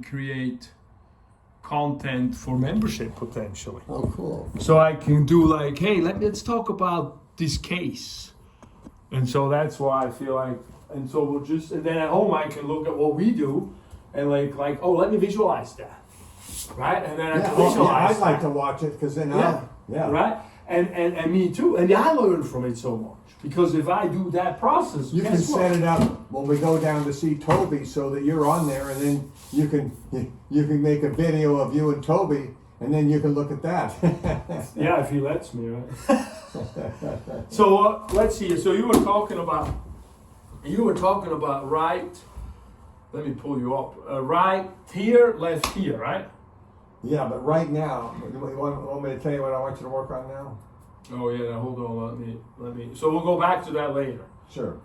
create content for membership potentially. Oh, cool. So I can do like, hey, let's talk about this case. And so that's why I feel like, and so we'll just, and then at home I can look at what we do and like, oh, let me visualize that. Right? And then I can visualize I'd like to watch it because then yeah. Right? And me too. And I learn from it so much. Because if I do that process, you can set it up when we go down to see Toby so that you're on there, and then you can make a video of you and Toby, and then you can look at that. Yeah, if he lets me, right? So let's see. So you were talking about right. Let me pull you up. Right here, left here, right? Yeah, but right now, you want me to tell you what I want you to work on now? Oh yeah, now hold on. Let me. So we'll go back to that later. Sure.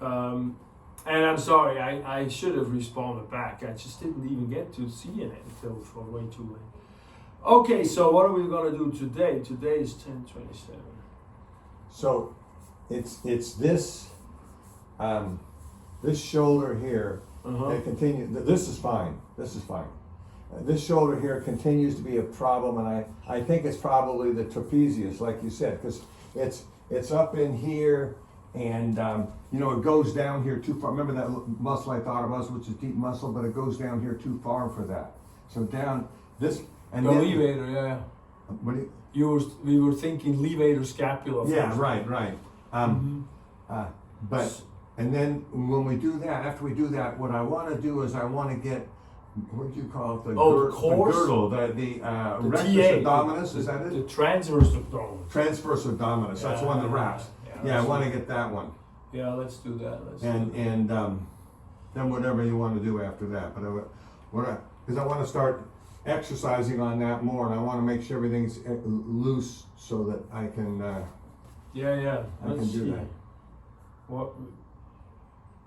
And I'm sorry, I should have responded back. I just didn't even get to seeing it until it was way too late. Okay, so what are we gonna do today? Today is 10:27. So, it's this this shoulder here. It continues. This is fine. This is fine. This shoulder here continues to be a problem, and I think it's probably the trapezius, like you said, because it's up in here, and it goes down here too far. Remember that muscle I thought it was, which is deep muscle, but it goes down here too far for that. So down this and the levator, yeah. What do you? We were thinking levator scapula. Yeah, right. But and then when we do that, after we do that, what I want to do is I want to get. What do you call it? The girdle, the rectus abdominis, is that it? The transverse abdominis. Transverse abdominis, that's the one that wraps. Yeah, I want to get that one. Yeah, let's do that. And then whatever you want to do after that. But because I want to start exercising on that more, and I want to make sure everything's loose so that I can. I can do that. What?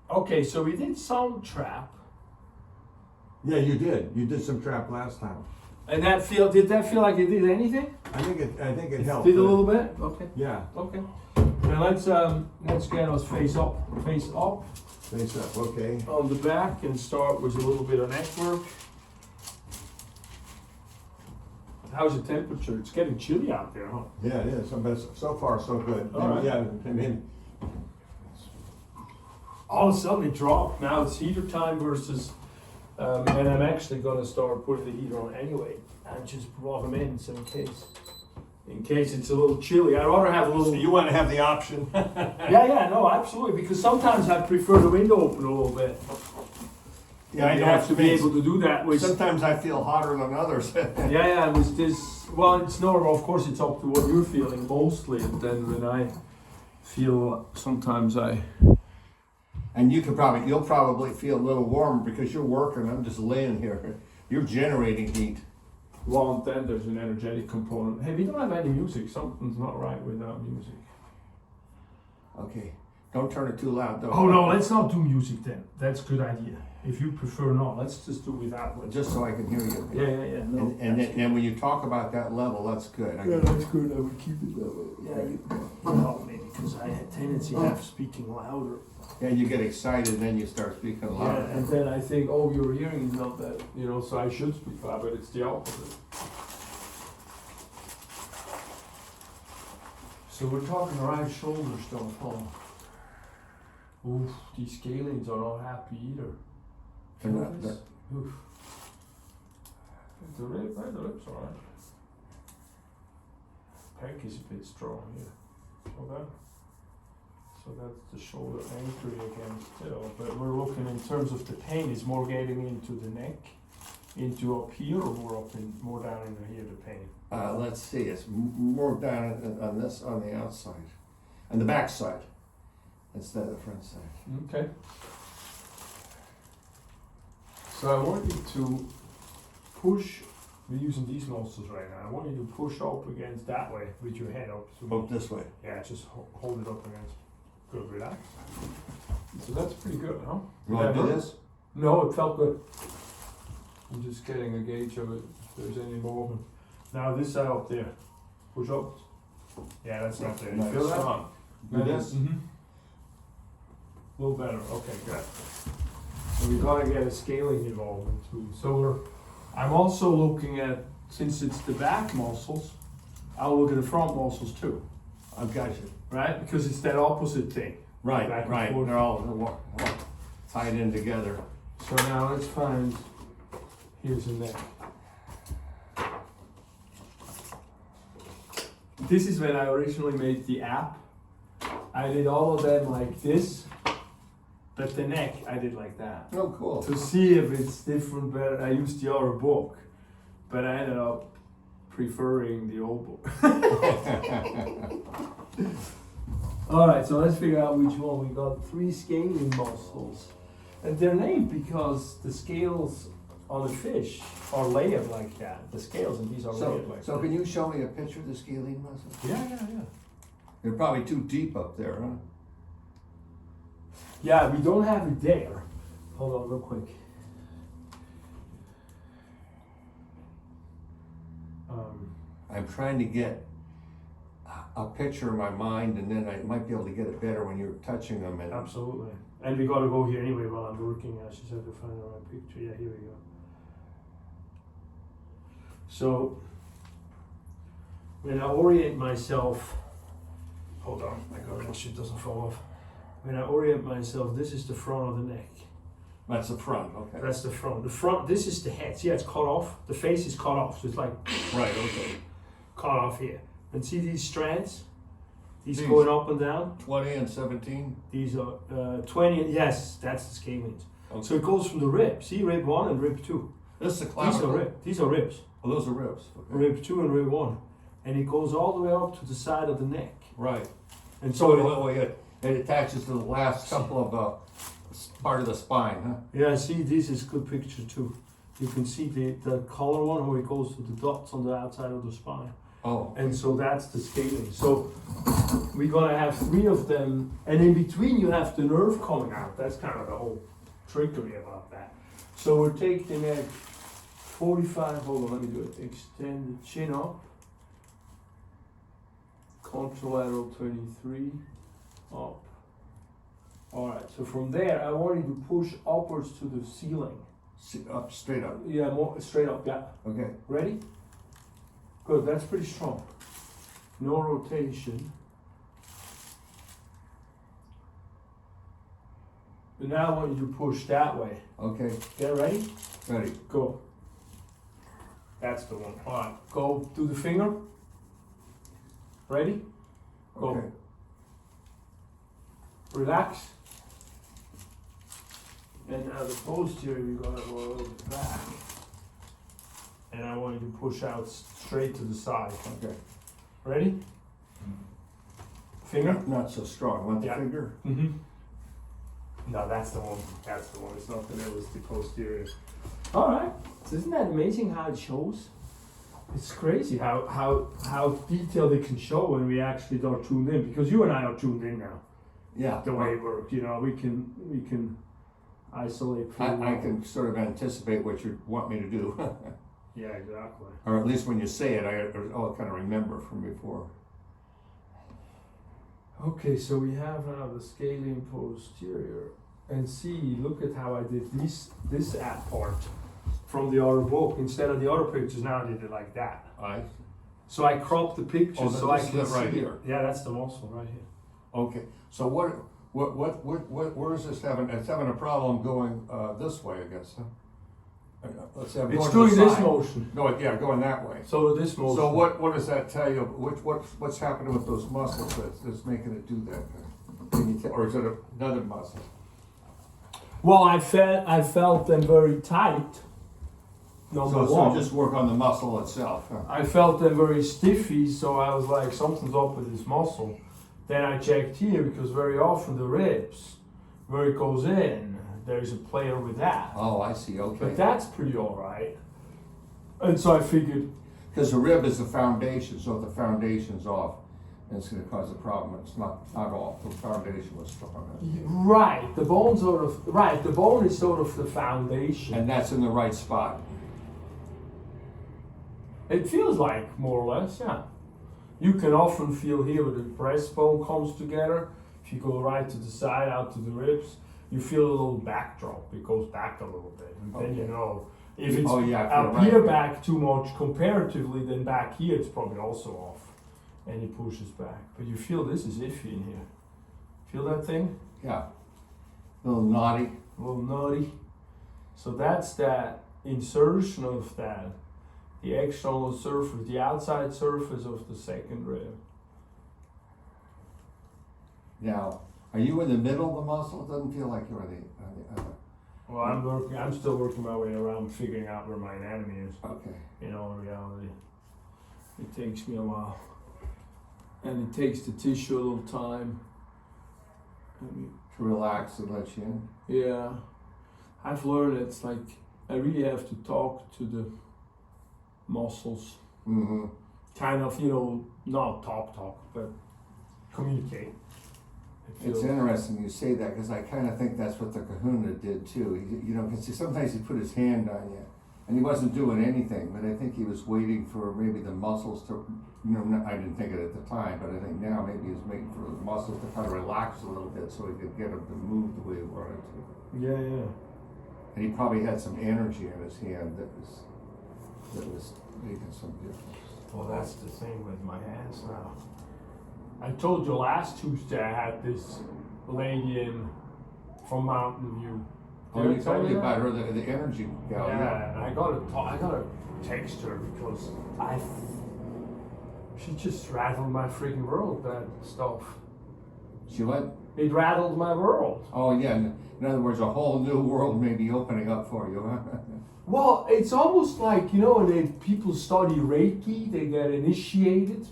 Okay, so we did some trap. Yeah, you did. You did some trap last time. And did that feel like it did anything? I think it helped. Did a little bit? Okay. Yeah. Okay. Now let's get us face up. Face up. Face up, okay. On the back and start with a little bit of neck work. How's the temperature? It's getting chilly out there, huh? Yeah, it is. But so far so good. All right. Yeah, I mean, all of a sudden it dropped. Now it's heater time versus. And I'm actually going to start putting the heater on anyway. I just brought them in, so in case it's a little chilly. I'd rather have a little. So you want to have the option. Yeah, no, absolutely. Because sometimes I prefer the window open a little bit. Yeah, you have to be able to do that. Sometimes I feel hotter than others. Yeah, with this. Well, it's normal. Of course, it's up to what you're feeling mostly. And then when I feel, sometimes I. And you'll probably feel a little warmer because you're working. I'm just laying here. You're generating heat. Well, and then there's an energetic component. Hey, we don't have any music. Something's not right without music. Okay. Don't turn it too loud, though. Oh, no, let's not do music then. That's a good idea. If you prefer not, let's just do without one. Just so I can hear you. Yeah. No, and when you talk about that level, that's good. That's good. I would keep it that way. Yeah, you help me because I had tendency to have speaking louder. Yeah, you get excited and then you start speaking louder. Yeah, and then I think, oh, your hearing is not that, so I should speak loud, but it's the opposite. So we're talking right shoulder stuff, huh? Oof, these scalenes are not happy either. Oof. The ribs alright. Pec is a bit strong here. So that's the shoulder anchoring again still. But we're looking in terms of the pain, is more getting into the neck, into up here, or more down in here, the pain? Let's see, it's more down on the outside. On the back side, instead of the front side. Okay. So I want you to push, we're using these muscles right now, I want you to push up against that way with your head up. So up this way? Yeah, just hold it up against. Good, relax. So that's pretty good, huh? You want to do this? No, it felt good. I'm just getting a gauge of it, if there's any movement. Now this side up there, push up. Yeah, that's not there. You feel that? Do this? Mm-hmm. A little better, okay, good. So So we gotta get a scaling involvement too. So I'm also looking at, since it's the back muscles, I'll look at the front muscles too, I've got you. right? Because it's that opposite thing. Right, Back and right, forth. they're all tied in together. So now let's find, here's the neck. This is when I originally made the app. I did all of them like this, but the neck I did like that. Oh, cool. To see if it's different, better, I used the other book, but I ended up preferring the old book. All right, so let's figure out which one. We got 3 scaling muscles, and they're named because the scales on the fish are layered like that. The scales and these are layered like So that. can you show me a picture of the scalene muscle? Yeah. They're probably too deep up there, huh? Yeah, we don't have it there. Hold on real quick. I'm trying to get a picture in my mind, and then I might be able to get it better when you're touching them. And Absolutely. And we gotta go here anyway while I'm working. I just have to find the right picture. Yeah, here we go. So, when I orient myself, hold on, I gotta make sure it doesn't fall off. When I orient myself, this is the front of the neck. that's the front, okay. That's the front. The front, this is the head. See, it's cut off. The face is cut off, so it's like Right, okay. cut off here. And see these strands? These These. going up and down? 20 and 17? These are 20, yes, that's the scalings. Okay. So it goes from the rib. See rib 1 and rib 2. This is the These are clavicle. rib. These are ribs. Oh, those are ribs. Okay. Rib 2 and rib 1. And it goes all the way up to the side of the neck. Right. And So so, it attaches to the last couple of part of the spine, huh? yeah, see, this is good picture too. You can see the color one where it goes to the dots on the outside of the spine. Oh. And so that's the scaling. So we're gonna have 3 of them, and in between you have the nerve coming out. That's kind of the whole trickery about that. So we'll take the neck 45, hold on, let me do it. Extend the chin up. Contralateral 23, up. Alright, so from there I want you to push upwards to the ceiling. Up, straight up. Yeah, more straight up, yeah. Okay. Ready? Good, that's pretty strong. No rotation. But now I want you to push that way. Okay. Get ready? Ready. Go. That's the one. Alright, go do the finger. Ready? Go. Okay. Relax. And now the posterior, you're gonna go a little bit back. And I want you to push out straight to the side. Okay. Ready? Finger? Not so strong. Want the Yeah. finger? Mm-hmm. No, that's the one. That's the one. It's not the middle, it's the posterior. Alright. So isn't that amazing how it shows? It's crazy how detailed it can show when we actually are tuned in, because you and I are tuned in now. Yeah. The way it works, you know, we can isolate I pretty well. can sort of anticipate what you want me to do. Yeah, exactly. Or at least when you say it, I'll kind of remember from before. Okay, so we have now the scaling posterior. And see, look at how I did this app part from the other book. Instead of the other pictures, now I did it like that. So I cropped the pictures Oh, so I this can is it right see here. Yeah, that's the muscle right here. Okay. So where is this having? It's having a problem going this way, I guess. Huh? Let's say I'm It's going to doing the this side. motion. No, yeah, going that way. So this motion. So what does that tell you? What's happening with those muscles that's making it do that? Can you tell, or is it another muscle? Well, I felt them very tight. Number So one. just work on the muscle itself. Huh? I felt them very stiffy, so I was like, something's up with this muscle. Then I checked here because very often the ribs, where it goes in, there's a player with that. Oh, I see. Okay. But that's pretty alright. And so I figured, Because the rib is the foundation, so if the foundation's off, it's going to cause a problem. It's not off. The foundation was strong. right, the bone the bone is sort of the foundation. And that's in the right spot. It feels like, more or less, yeah. You can often feel here where the breastbone comes together. If you go right to the side, out to the ribs. you feel a little backdrop. It goes back a little bit, and then you Okay. know if it's Oh, yeah, up right. here back too much comparatively, then back here it's probably also off, and it pushes back. But you feel this is iffy in here. Feel that thing? Yeah. A little naughty. A little nutty. So that's that insertion of that, the external surface, the outside surface of the second rib. Now, are you in the middle of the muscle? It doesn't feel like you're on the other. Well, I'm still working my way around figuring out where my anatomy is. Okay. In all reality, it takes me a while, and it takes the tissue a little time. To relax and let you in. Yeah, I've learned it's like I really have to talk to the muscles, Mm-hmm. kind of, not talk, but communicate. It It's feels- interesting you say that because I kind of think that's what the Kahuna did too. Because sometimes he put his hand on you, and he wasn't doing anything, but I think he was waiting for maybe the muscles to, I didn't think it at the time, but I think now maybe he was waiting for the muscles to kind of relax a little bit so he could get them to move the way he wanted to. Yeah. And he probably had some energy in his hand that was making some difference. Well, that's the thing with my hands now. I told you last Tuesday I had this lady in from Mountain View. Oh, Did I you tell told me that? about her, the energy gal. Yeah, and I gotta text her because she just rattled my freaking world, that stuff. She what? It rattled my world. Oh yeah. In other words, a whole new world may be opening up for you, huh? Well, it's almost like, when people study Reiki, they get initiated,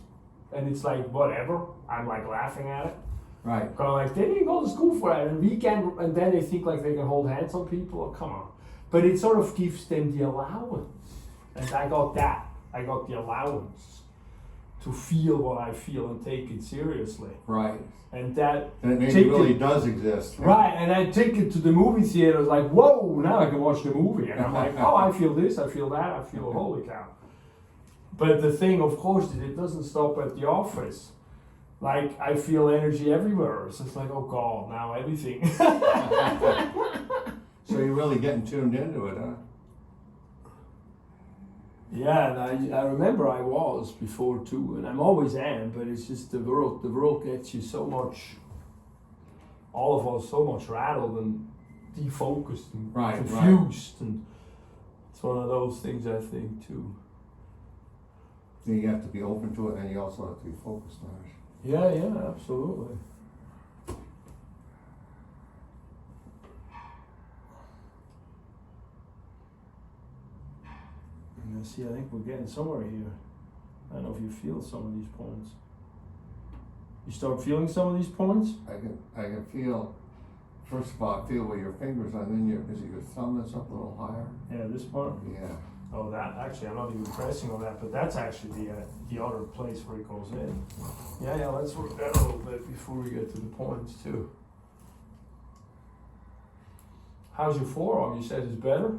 and it's like, whatever. I'm like laughing at it. Right. Kind of like, they didn't go to school for that, and then they think like they can hold hands on people. Oh, come on. But it sort of gives them the allowance. And I got that. I got the allowance to feel what I feel and take it seriously. Right. And that And it maybe take really it- does exist. Right, and I take it to the movie theater. It's like, whoa, now I can watch the movie. And I'm like, oh, I feel this, I feel that, I feel holy cow. But the thing, of course, is it doesn't stop at the office. Like, I feel energy everywhere. So it's like, oh God, now everything. So you're really getting tuned into it, huh? Yeah, and I remember I was before too, and I'm always am, but it's just the world gets you so much, all of us so much rattled and defocused and Right, confused, and it's one of those things I think too. Then you have to be open to it, and you also have to be focused on it. Yeah, absolutely. Yeah, see, I think we're getting somewhere here. I don't know if you feel some of these points. You start feeling some of these points? I can feel. First of all, I feel where your fingers are, and then is it your thumb that's up a little higher? Yeah, this part. Yeah. Oh, that actually, I'm not even pressing on that, but that's actually the other place where it goes in. Yeah, let's work that a little bit before we get to the points too. How's your forearm? You said it's better?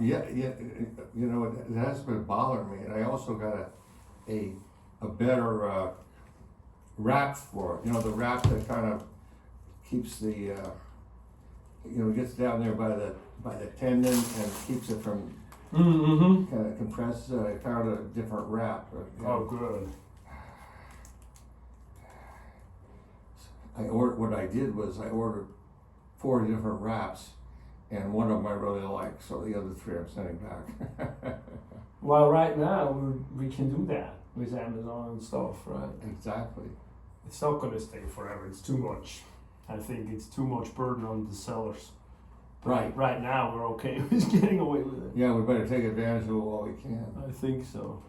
Yeah. It has been bothering me, and I also got a better wrap for it. The wrap that kind of keeps the gets down there by the tendon and keeps it from Mm-hmm. kind of compresses it. I found a different wrap. Oh, good. What I did was I ordered 4 different wraps, and one of them I really like, so the other 3 I'm sending back. Well, right now we can do that with Amazon and stuff, right? Exactly. It's not going to stay forever. It's too much. I think it's too much burden on the sellers. But Right. Right now we're okay with getting away with it. Yeah, we better take advantage of it while we can. I think so.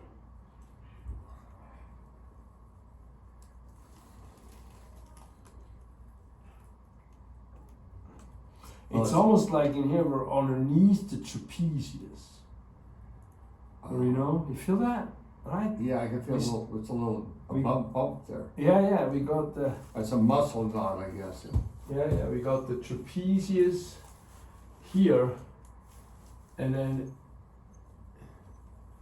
Well, It's it's- almost like in here we're underneath the trapezius. You feel that? Right? Yeah, I can feel it's a little bump there. Yeah, we got the It's a muscle knot, I guess. we got the trapezius here, and then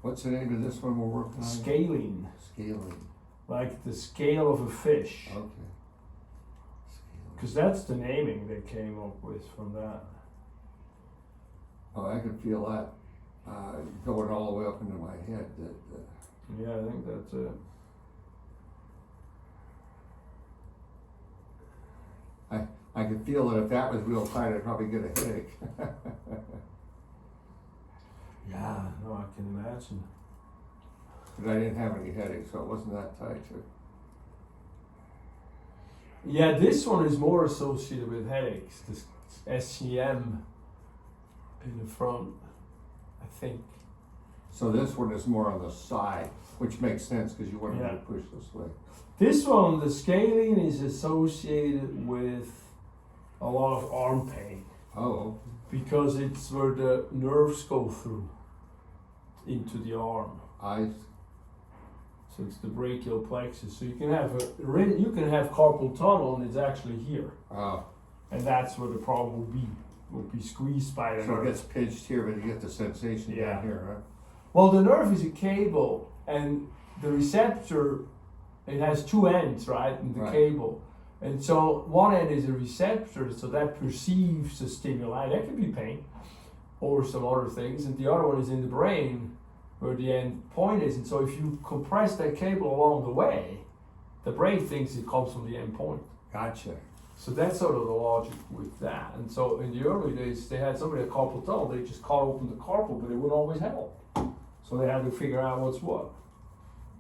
What's the name of this one we're working on? scalene, Scaling. like the scale of a fish. Okay. Scaling. because that's the naming they came up with from that. Oh, I can feel that going all the way up into my head. Yeah, I think that's it. I could feel that if that was real tight, I'd probably get a headache. Yeah, no, I can imagine. But I didn't have any headaches, so it wasn't that tight. Yeah, this one is more associated with headaches. This SCM in the front, I think. So this one is more on the side, which makes sense because you want Yeah. to push this way. This one, the scalene is associated with a lot of arm pain Oh, because it's where the nerves go through into the arm. So it's the brachial plexus. So you can have carpal tunnel, and it's actually here, and that's where the problem will be squeezed by the so it nerve. gets pinched here, but you get the sensation Yeah. down here, right? Well, the nerve is a cable, and the receptor, it has two ends, right, in the Right. cable. And so one end is a receptor, so that perceives the stimuli. That could be pain or some other things. And the other one is in the brain, where the end point is. And so if you compress that cable along the way, the brain thinks it comes from the end point. Gotcha. So that's sort of the logic with that. And so in the early days, they had somebody at carpal tunnel, they just cut open the carpal, but it wouldn't always help. So they had to figure out what's what.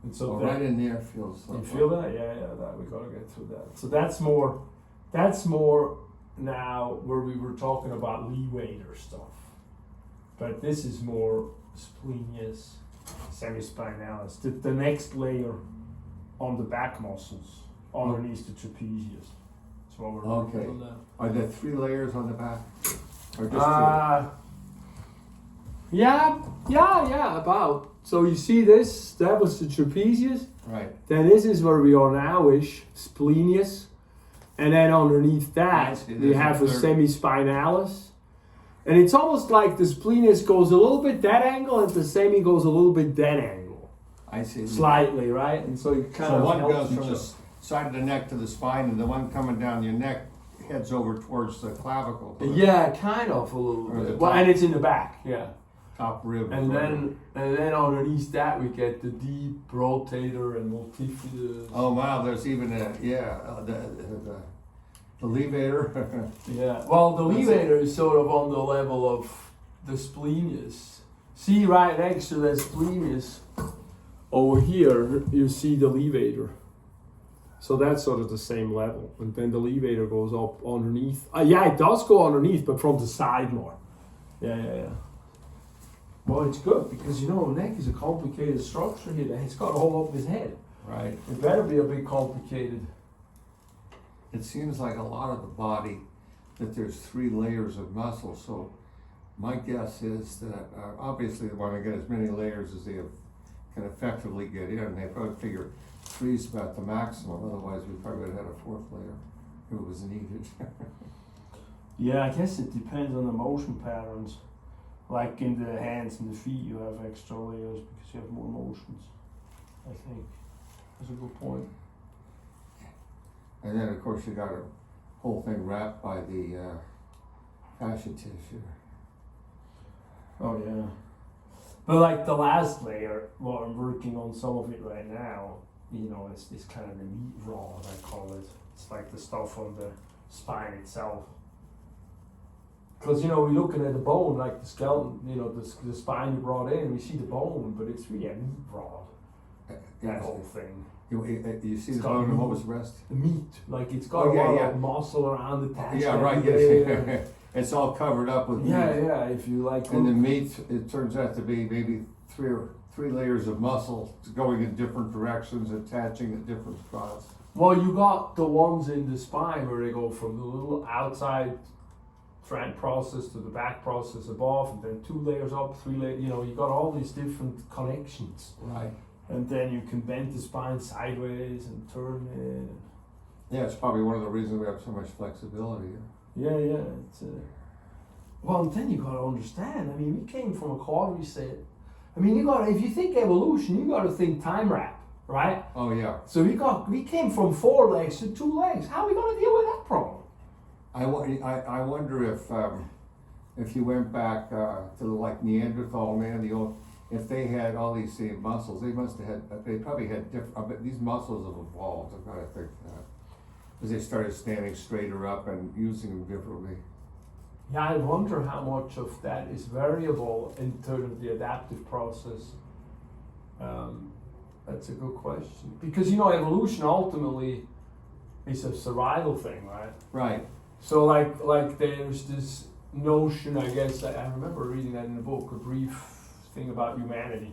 And so So that, right in there feels you like feel that? Yeah, that we gotta get through that. So that's more now where we were talking about levator stuff. But this is more splenius, semispinalis, the next layer on the back muscles, underneath the trapezius. That's what we're Okay. working on now. Are there 3 layers on the back? Or just 2? Yeah, about. So you see this, that was the trapezius. Right. Then this is where we are now-ish, splenius. And then underneath that, I see, we there's have a a third. semispinalis. And it's almost like the splenius goes a little bit that angle and the semi goes a little bit that angle. I see. Slightly, right? And so you kind So of one helps goes each from the other. side of the neck to the spine, and the one coming down your neck heads over towards the clavicle. Yeah, kind of a little Or the bit. Well, top. and it's in the back, yeah. Top rib. And then underneath that we get the deep rotator and multifidus. Oh wow, there's even the levator. Yeah. Well, the That's levator is sort of on the level of the splenius. See right next to that splenius over here, you see the levator. So that's sort of the same level. And then the levator goes up underneath. Yeah, it does go underneath, but from the side more. Yeah. Well, it's good because, neck is a complicated structure here. It's got to hold up his head. Right. It better be a bit complicated. It seems like a lot of the body that there's 3 layers of muscle. So my guess is that obviously they want to get as many layers as they can effectively get in. They probably figure 3 is about the maximum. Otherwise, we probably would have had a 4th layer if it was needed. Yeah, I guess it depends on the motion patterns. Like in the hands and the feet, you have extra layers because you have more motions. I think that's a good point. And then, of course, you got a whole thing wrapped by the fascia tissue. Oh yeah. But like the last layer, well, I'm working on some of it right now. It's kind of the meat rod, I call it. It's like the stuff on the spine itself. Because, we're looking at the bone, like the skeleton, the spine you brought in, we see the bone, but it's really a meat rod, that whole thing. You see It's the got bone and what meat. was the rest? The meat, like it's got Oh, a yeah, lot yeah. of muscle around the attachment. Yeah, right. Yeah. Yes. It's all covered up with meat. Yeah, if you like. And the meat, it turns out to be maybe 3 layers of muscle going in different directions, attaching at different spots. Well, you got the ones in the spine where they go from the little outside front process to the back process above, and then 2 layers up, 3 layers. You got all these different connections. Right. And then you can bend the spine sideways and turn it. Yeah, it's probably one of the reasons we have so much flexibility. Yeah. It's well, and then you gotta understand. I mean, we came from a quadriceps. I mean, if you think evolution, you gotta think time wrap, right? Oh yeah. So we came from 4 legs to 2 legs. How are we gonna deal with that problem? I wonder if you went back to like Neanderthal man, if they had all these same muscles, they probably had different, but these muscles have evolved, I've got to think that. Because they started standing straighter up and using them differently. Yeah, I wonder how much of that is variable in terms of the adaptive process. That's a good question. Because, evolution ultimately is a survival thing, right? Right. So like there's this notion, I guess, I remember reading that in a book, a brief thing about humanity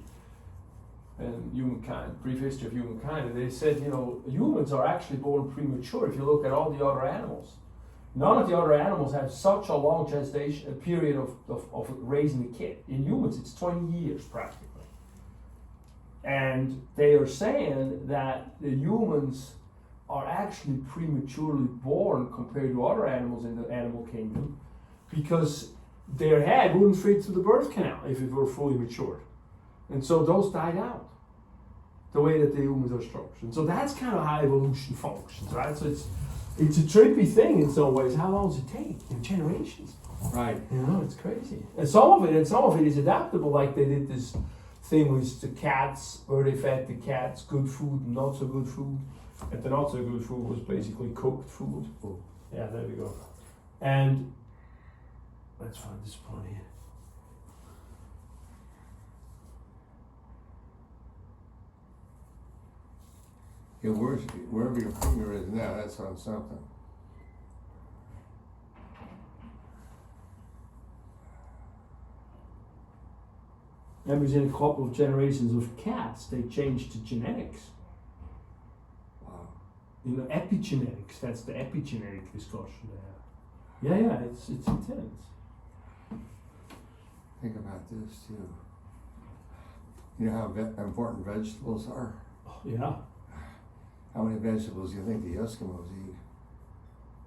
and humankind, brief history of humankind, and they said, humans are actually born premature if you look at all the other animals. None of the other animals have such a long gestation, a period of raising a kid. In humans, it's 20 years practically. And they are saying that the humans are actually prematurely born compared to other animals in the animal kingdom because their head wouldn't fit through the birth canal if it were fully matured. And so those died out, the way that the humans are structured. And so that's kind of how evolution functions, right? So it's a trippy thing in some ways. How long does it take? In generations. Right. It's crazy. And some of it is adaptable, like they did this thing with the cats, where they fed the cats good food and not so good food. And the not so good food was basically cooked food. Yeah, there we go. And let's find this point here. Yeah, wherever your finger is now, that's on something. And within a couple of generations of cats, they changed the genetics. Wow. Epigenetics, that's the epigenetic discussion there. Yeah, it's intense. Think about this too. You know how important vegetables are? Oh, yeah. How many vegetables do you think the Eskimos eat?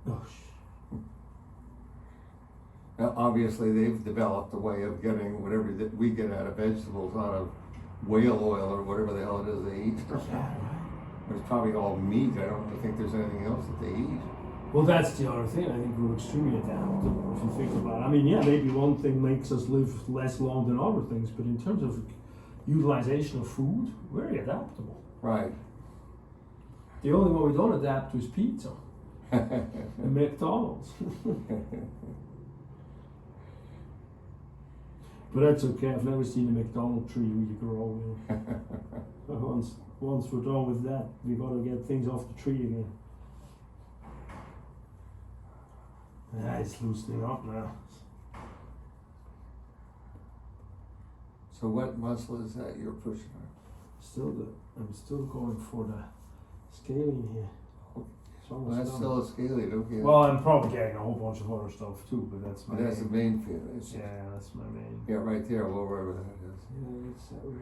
Oh, Now, obviously, they've developed a way of getting whatever that we get out of vegetables out of whale oil or whatever the hell it is they eat. yeah, right. It's probably all meat. I don't think there's anything else that they eat. Well, that's the other thing. I think we're extremely adaptable if you think about it. I mean, yeah, maybe one thing makes us live less long than other things, but in terms of utilization of food, we're very adaptable. Right. The only one we don't adapt to is pizza and McDonald's. But that's okay. I've never seen a McDonald's tree really grow. Once we're done with that, we got to get things off the tree again. Yeah, it's loosening up now. So what muscle is that you're pushing on? I'm still going for the scaling here. Well, that's done. still a scaly, okay? Well, I'm probably getting a whole bunch of other stuff too, but that's my That's the main. main feeling. Yeah, that's my main. Yeah, right there, well, wherever that is. Yeah, it's that way.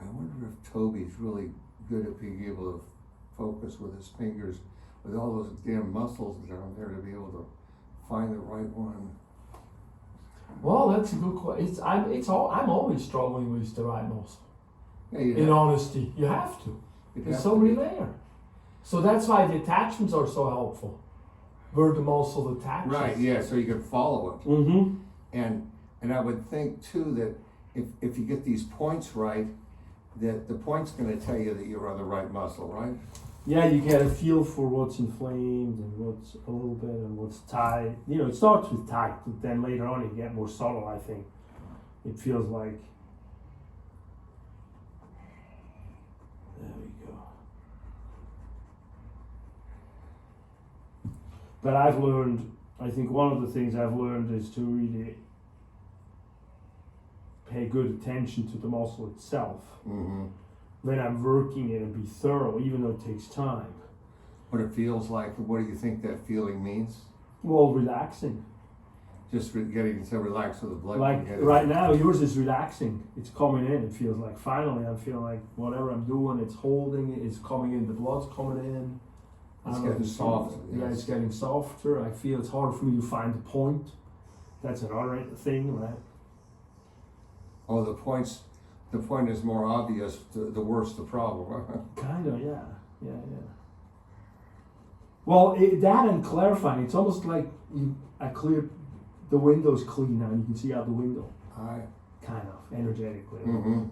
I wonder if Toby's really good at being able to focus with his fingers, with all those damn muscles down there to be able to find the right one. Well, that's a good question. I'm always struggling with the right muscle. Yeah, In honesty, you have to. There's so many layers. So that's why the attachments are so helpful. Where the muscle attaches. Right, yeah, so you can follow it. Mm-hmm. And I would think too that if you get these points right, that the point's gonna tell you that you're on the right muscle, right? Yeah, you get a feel for what's inflamed and what's a little bit and what's tight. It starts with tight, but then later on you get more subtle, I think. It feels like. There we go. But I think one of the things I've learned is to really pay good attention to the muscle itself. Mm-hmm. When I'm working it and be thorough, even though it takes time. What it feels like, what do you think that feeling means? Well, relaxing. Just getting so relaxed with the blood. Like right now, yours is relaxing. It's coming in. It feels like finally I'm feeling like whatever I'm doing, it's holding, it's coming in, the blood's coming in. It's getting soft. Yeah, it's getting softer. I feel it's harder for me to find the point. That's another thing, right? Oh, the points the point is more obvious, the worse the problem. Kind of, yeah. Well, that and clarifying, it's almost like I cleared the windows clean now, and you can see out the window. Kind of energetically. Mm-hmm.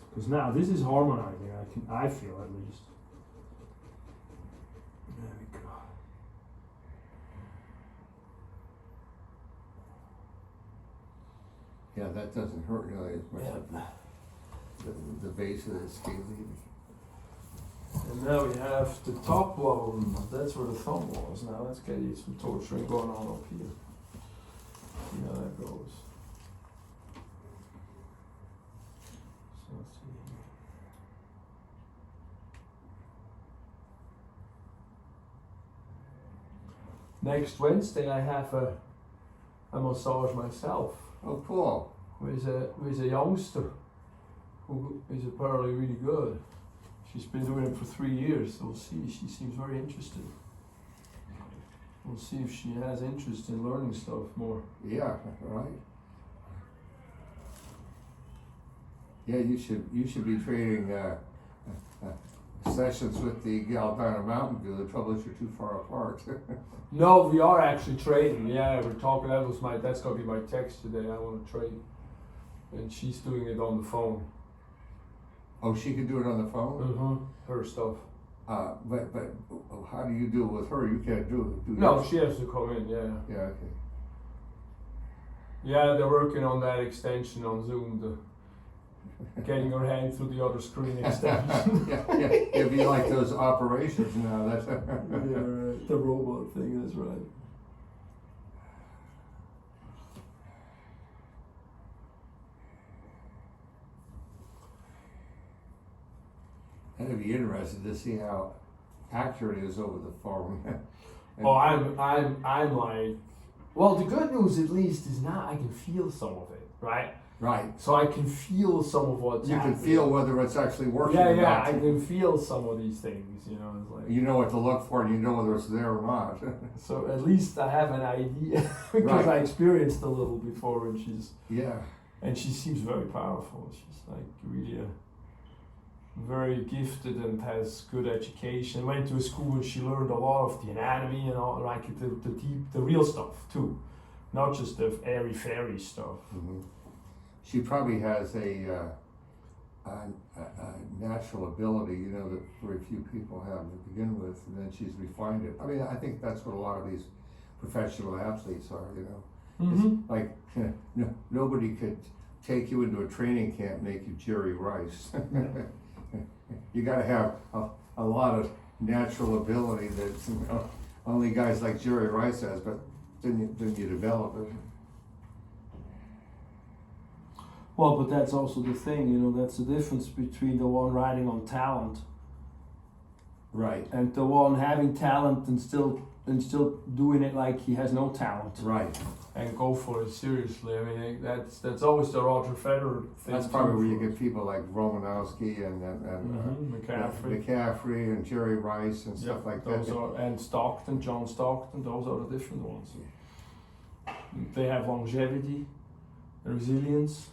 Because now this is harmonizing. I feel at least. There we go. Yeah, that doesn't hurt really as much. The base of the scalene. And now we have the top lobe. That's where the thumb was. Now let's get you some torturing going on up here. See how that goes. So let's see here. Next Wednesday I have a massage myself. Oh, cool. With a youngster who is apparently really good. She's been doing it for 3 years, so we'll see. She seems very interested. We'll see if she has interest in learning stuff more. Yeah, right. Yeah, you should be trading sessions with the gal down at Mountain View. The trouble is you're too far apart. No, we are actually trading. Yeah, we're talking. That's gonna be my text today. I want to trade, and she's doing it on the phone. Oh, she can do it on the phone? Her stuff. But how do you do it with her? You can't do it. No, she has to come in. Yeah. Yeah. Okay. Yeah, they're working on that extension on Zoom. Getting her hand through the other screen extension. yeah. It'd be like those operations now. That's yeah, right. The robot thing. That's right. I'd be interested to see how accurate it is over the phone. Oh, I'm like, well, the good news at least is now I can feel some of it, right? Right. So I can feel some of what's happening. You can feel whether it's actually working. Yeah, I can feel some of these things, you know. It's like, you know what to look for and you know whether it's there or not. So at least I have an idea because I experienced a little before, and she seems very powerful. She's like really very gifted and has good education. Went to a school and she learned a lot of the anatomy and all, like the real stuff too, not just the airy fairy stuff. Mm-hmm. She probably has a natural ability, you know, that very few people have to begin with, and then she's refined it. I mean, I think that's what a lot of these professional athletes are, you know. It's like, nobody could take you into a training camp and make you Jerry Rice. You got to have a lot of natural ability that only guys like Jerry Rice has, but then you develop it. Well, but that's also the thing, you know, that's the difference between the one riding on talent, right, and the one having talent and still doing it like he has no talent, right, and go for it seriously. I mean, that's always the Roger Federer thing. That's probably where you get people like Romanowski and McCaffrey and Jerry Rice and stuff like those that. And Stockton, John Stockton, those are the different ones. They have longevity, resilience.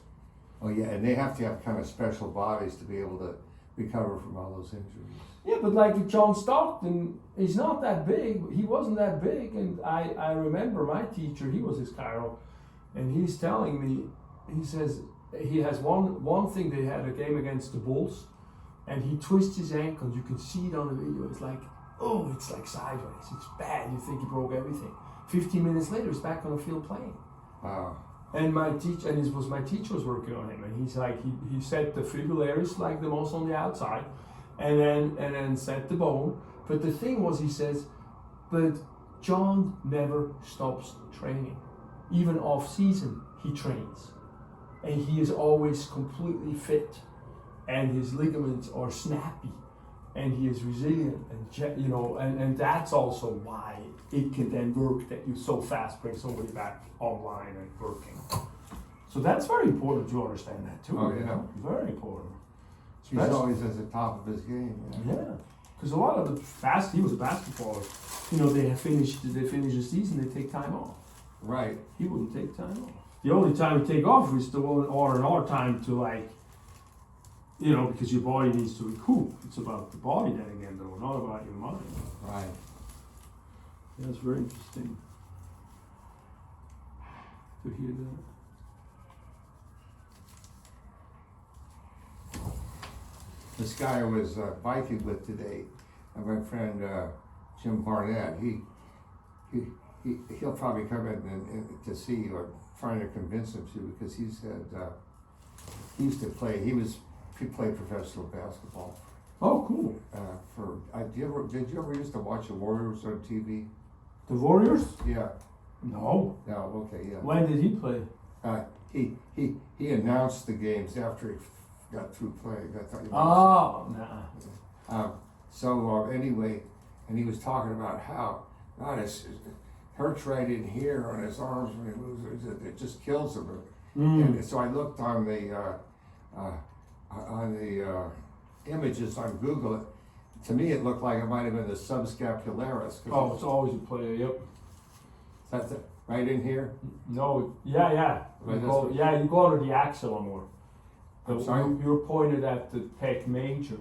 Oh yeah, and they have to have kind of special bodies to be able to recover from all those injuries. Yeah, but like John Stockton, he's not that big. He wasn't that big, and I remember my teacher, he was his chiro, and he's telling me, he says he has one thing. They had a game against the Bulls, and he twists his ankle. You can see it on the video. It's like, oh, it's like sideways. It's bad. You think he broke everything. 15 minutes later, he's back on the field playing. Wow. And my teacher was working on him, and he's like he set the fibrillaries like the most on the outside, and then set the bone. But the thing was, he says, but John never stops training, even off season he trains, and he is always completely fit, and his ligaments are snappy, and he is resilient, and that's also why it can then work that you so fast bring somebody back online and working. So that's very important to understand that too. Oh yeah, very important. He's always at the top of his game. Yeah, because a lot of he was a basketballer. You know, they finish the season, they take time off. Right. He wouldn't take time off. The only time you take off is the one or another time to like, because your body needs to recoup. It's about the body then again, though, not about your mind. Right. That's very interesting to hear that. This guy I was biking with today, my friend Jim Barnett, he'll probably come in and to see or trying to convince him to, because he said he used to play. He played professional basketball. Oh, cool. Did you ever used to watch the Warriors on TV? The Warriors? Yeah. No. No. Okay. Yeah. When did he play? He announced the games after he got through playing. I thought you might Nah. So anyway, and he was talking about how God, it hurts right in here on his arms when he moves. It just kills him. And so I looked on the images on Google. To me, it looked like it might have been the subscapularis. Oh, it's always a player. Yep. That's it, right in here. No. Yeah. Right, You go under the axilla more. I'm sorry? You're pointed at the pec major.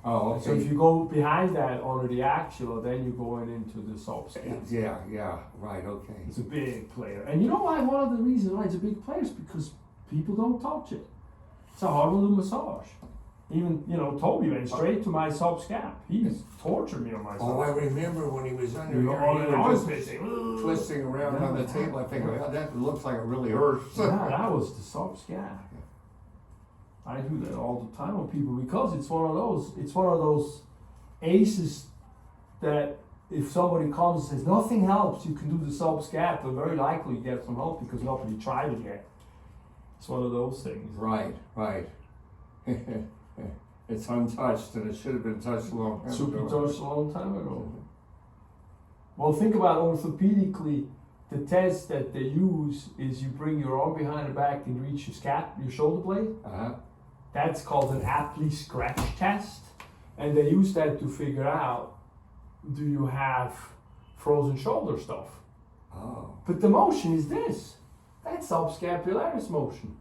Oh, okay. So if you go behind that under the axilla, then you're going into the subscap. Yeah, right, okay. It's a big player. And you know why? One of the reasons why it's a big player is because people don't touch it. It's a horrible massage. Even, Toby went straight to my subscap. He's tortured me on my Oh, I subscap. remember when he was under You here, know, he and I was was just missing. twisting around on the table. I think, well, that looks like it really hurts. Yeah, that was the subscap. I do that all the time with people because it's one of those aces that if somebody comes and says nothing helps, you can do the subscap, but very likely you get some help because nobody tried it yet. It's one of those things. Right. It's untouched and it should have been touched a long time Should be ago. touched a long time ago. Well, think about orthopedically. The test that they use is you bring your arm behind the back and reach your shoulder blade. Uh-huh. That's called an aptly scratch test, and they use that to figure out, do you have frozen shoulder stuff? Oh. But the motion is this. That's subscapularis motion.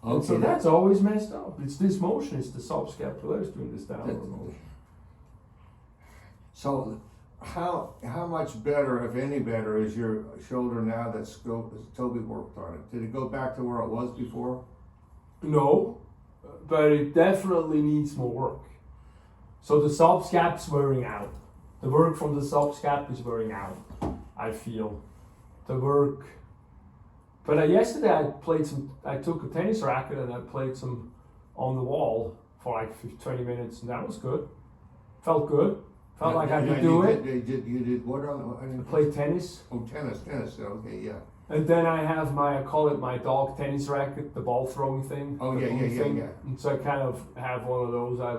And so that's always messed up. It's this motion, it's the subscapularis doing this downward motion. So how much better, if any better, is your shoulder now that Toby worked on it? Did it go back to where it was before? No, but it definitely needs more work. So the subscap's wearing out. The work from the subscap is wearing out, I feel. The work. But yesterday I took a tennis racket and I played some on the wall for like 20 minutes and that was good. Felt good. Felt like I could do it. You did what on? I played tennis. Oh, tennis, okay, yeah. And then I have I call it my dog tennis racket, the ball throwing thing. Oh, yeah. And so I kind of have one of those I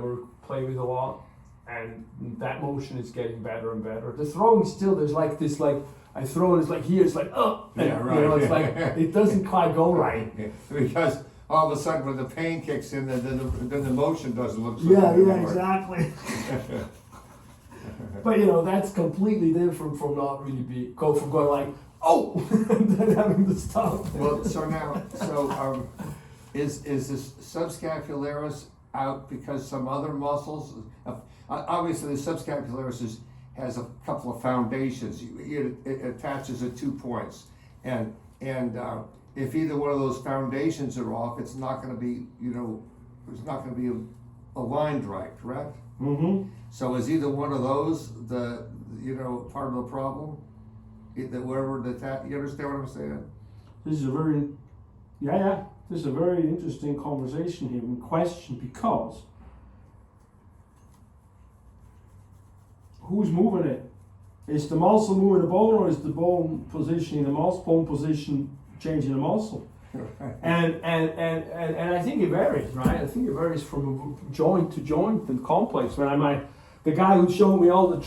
play with a lot. And that motion is getting better and better. The throwing still, there's like this, I throw and it's like here, it's like, oh! And, yeah, right. It's like, it doesn't quite go right. Yeah. Because all of a sudden when the pain kicks in, then the motion doesn't look so Yeah, good anymore. exactly. But that's completely different from not really from going like, oh, and then having to stop. Well, is this subscapularis out because some other muscles? Obviously, the subscapularis has a couple of foundations. It attaches at 2 points, and if either one of those foundations are off, it's not going to be it's not going to be aligned right, correct? Mm-hmm. So is either one of those the part of the problem? That wherever you understand what I'm saying? This is a very interesting conversation here and question, because who's moving it? Is the muscle moving the bone, or is the bone positioning the muscle? Bone position changing the muscle? And I think it varies, right? I think it varies from joint to joint and complex. When the guy who showed me all the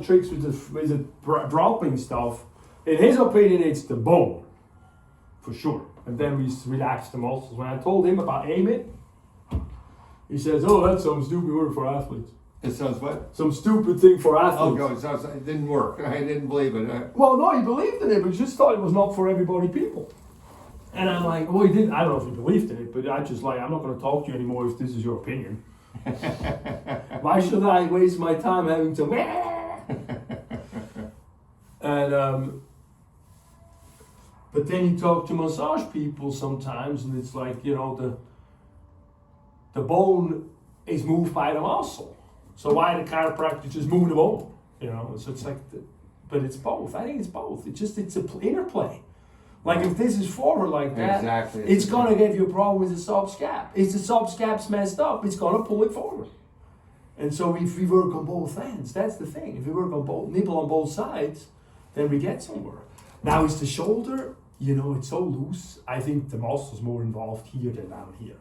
tricks with the dropping stuff, in his opinion, it's the bone, for sure. And then we relax the muscles. When I told him about AMIT, he says, "Oh, that's some stupid word for athletes." It sounds what? Some stupid thing for athletes. Oh, God, it didn't work. I didn't believe it. Well, no, he believed in it, but he just thought it was not for everybody people. And I'm like, well, he didn't. I don't know if he believed in it, but I just like, I'm not going to talk to you anymore if this is your opinion. Why should I waste my time having to? And but then you talk to massage people sometimes, and it's like, you know, the bone is moved by the muscle. So why the chiropractor just move the bone? You know, so it's like, but it's both. I think it's both. It's an interplay. Like if this is forward like that, Exactly. it's gonna give you a problem with the subscap. If the subscap's messed up, it's gonna pull it forward. And so if we work on both ends, that's the thing. If we work on both, nibble on both sides, then we get somewhere. Now is the shoulder, you know, it's so loose. I think the muscle's more involved here than down here.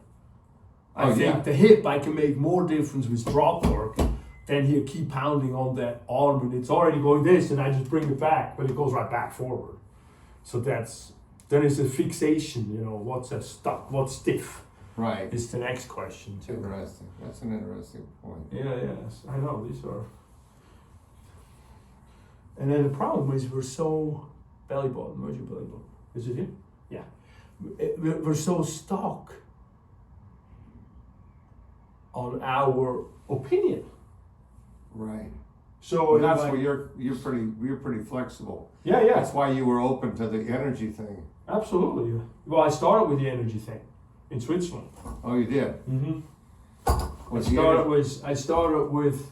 I think the hip, I can make more difference with drop work than here keep pounding on that arm, and it's already going this, and I just bring it back, but it goes right back forward. So then it's a fixation, you know, what's a stuck, what's stiff. Right. Is the next question too. Interesting. That's an interesting point. Yeah, yes, I know, these are. And then the problem is we're so, belly button, where's your belly button? Is it here? Yeah. We're so stuck on our opinion. Right. So Well, that's like, where you're pretty flexible. yeah, yeah, That's why you were open to the energy thing. absolutely. Well, I started with the energy thing in Switzerland. Oh, you did. Mm-hmm. What's I started with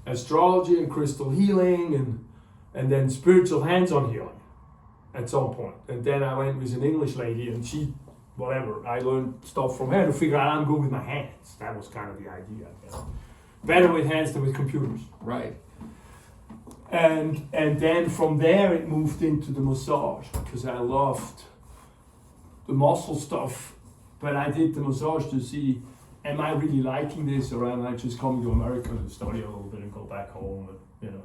astrology and crystal healing and then spiritual hands-on healing at some point. And then I went with an English lady, and she, whatever, I learned stuff from her to figure out I'm good with my hands. That was kind of the idea, I guess. Better with hands than with computers. Right. And then from there it moved into the massage because I loved the muscle stuff, but I did the massage to see, am I really liking this, or am I just coming to America to study a little bit and go back home and, you know,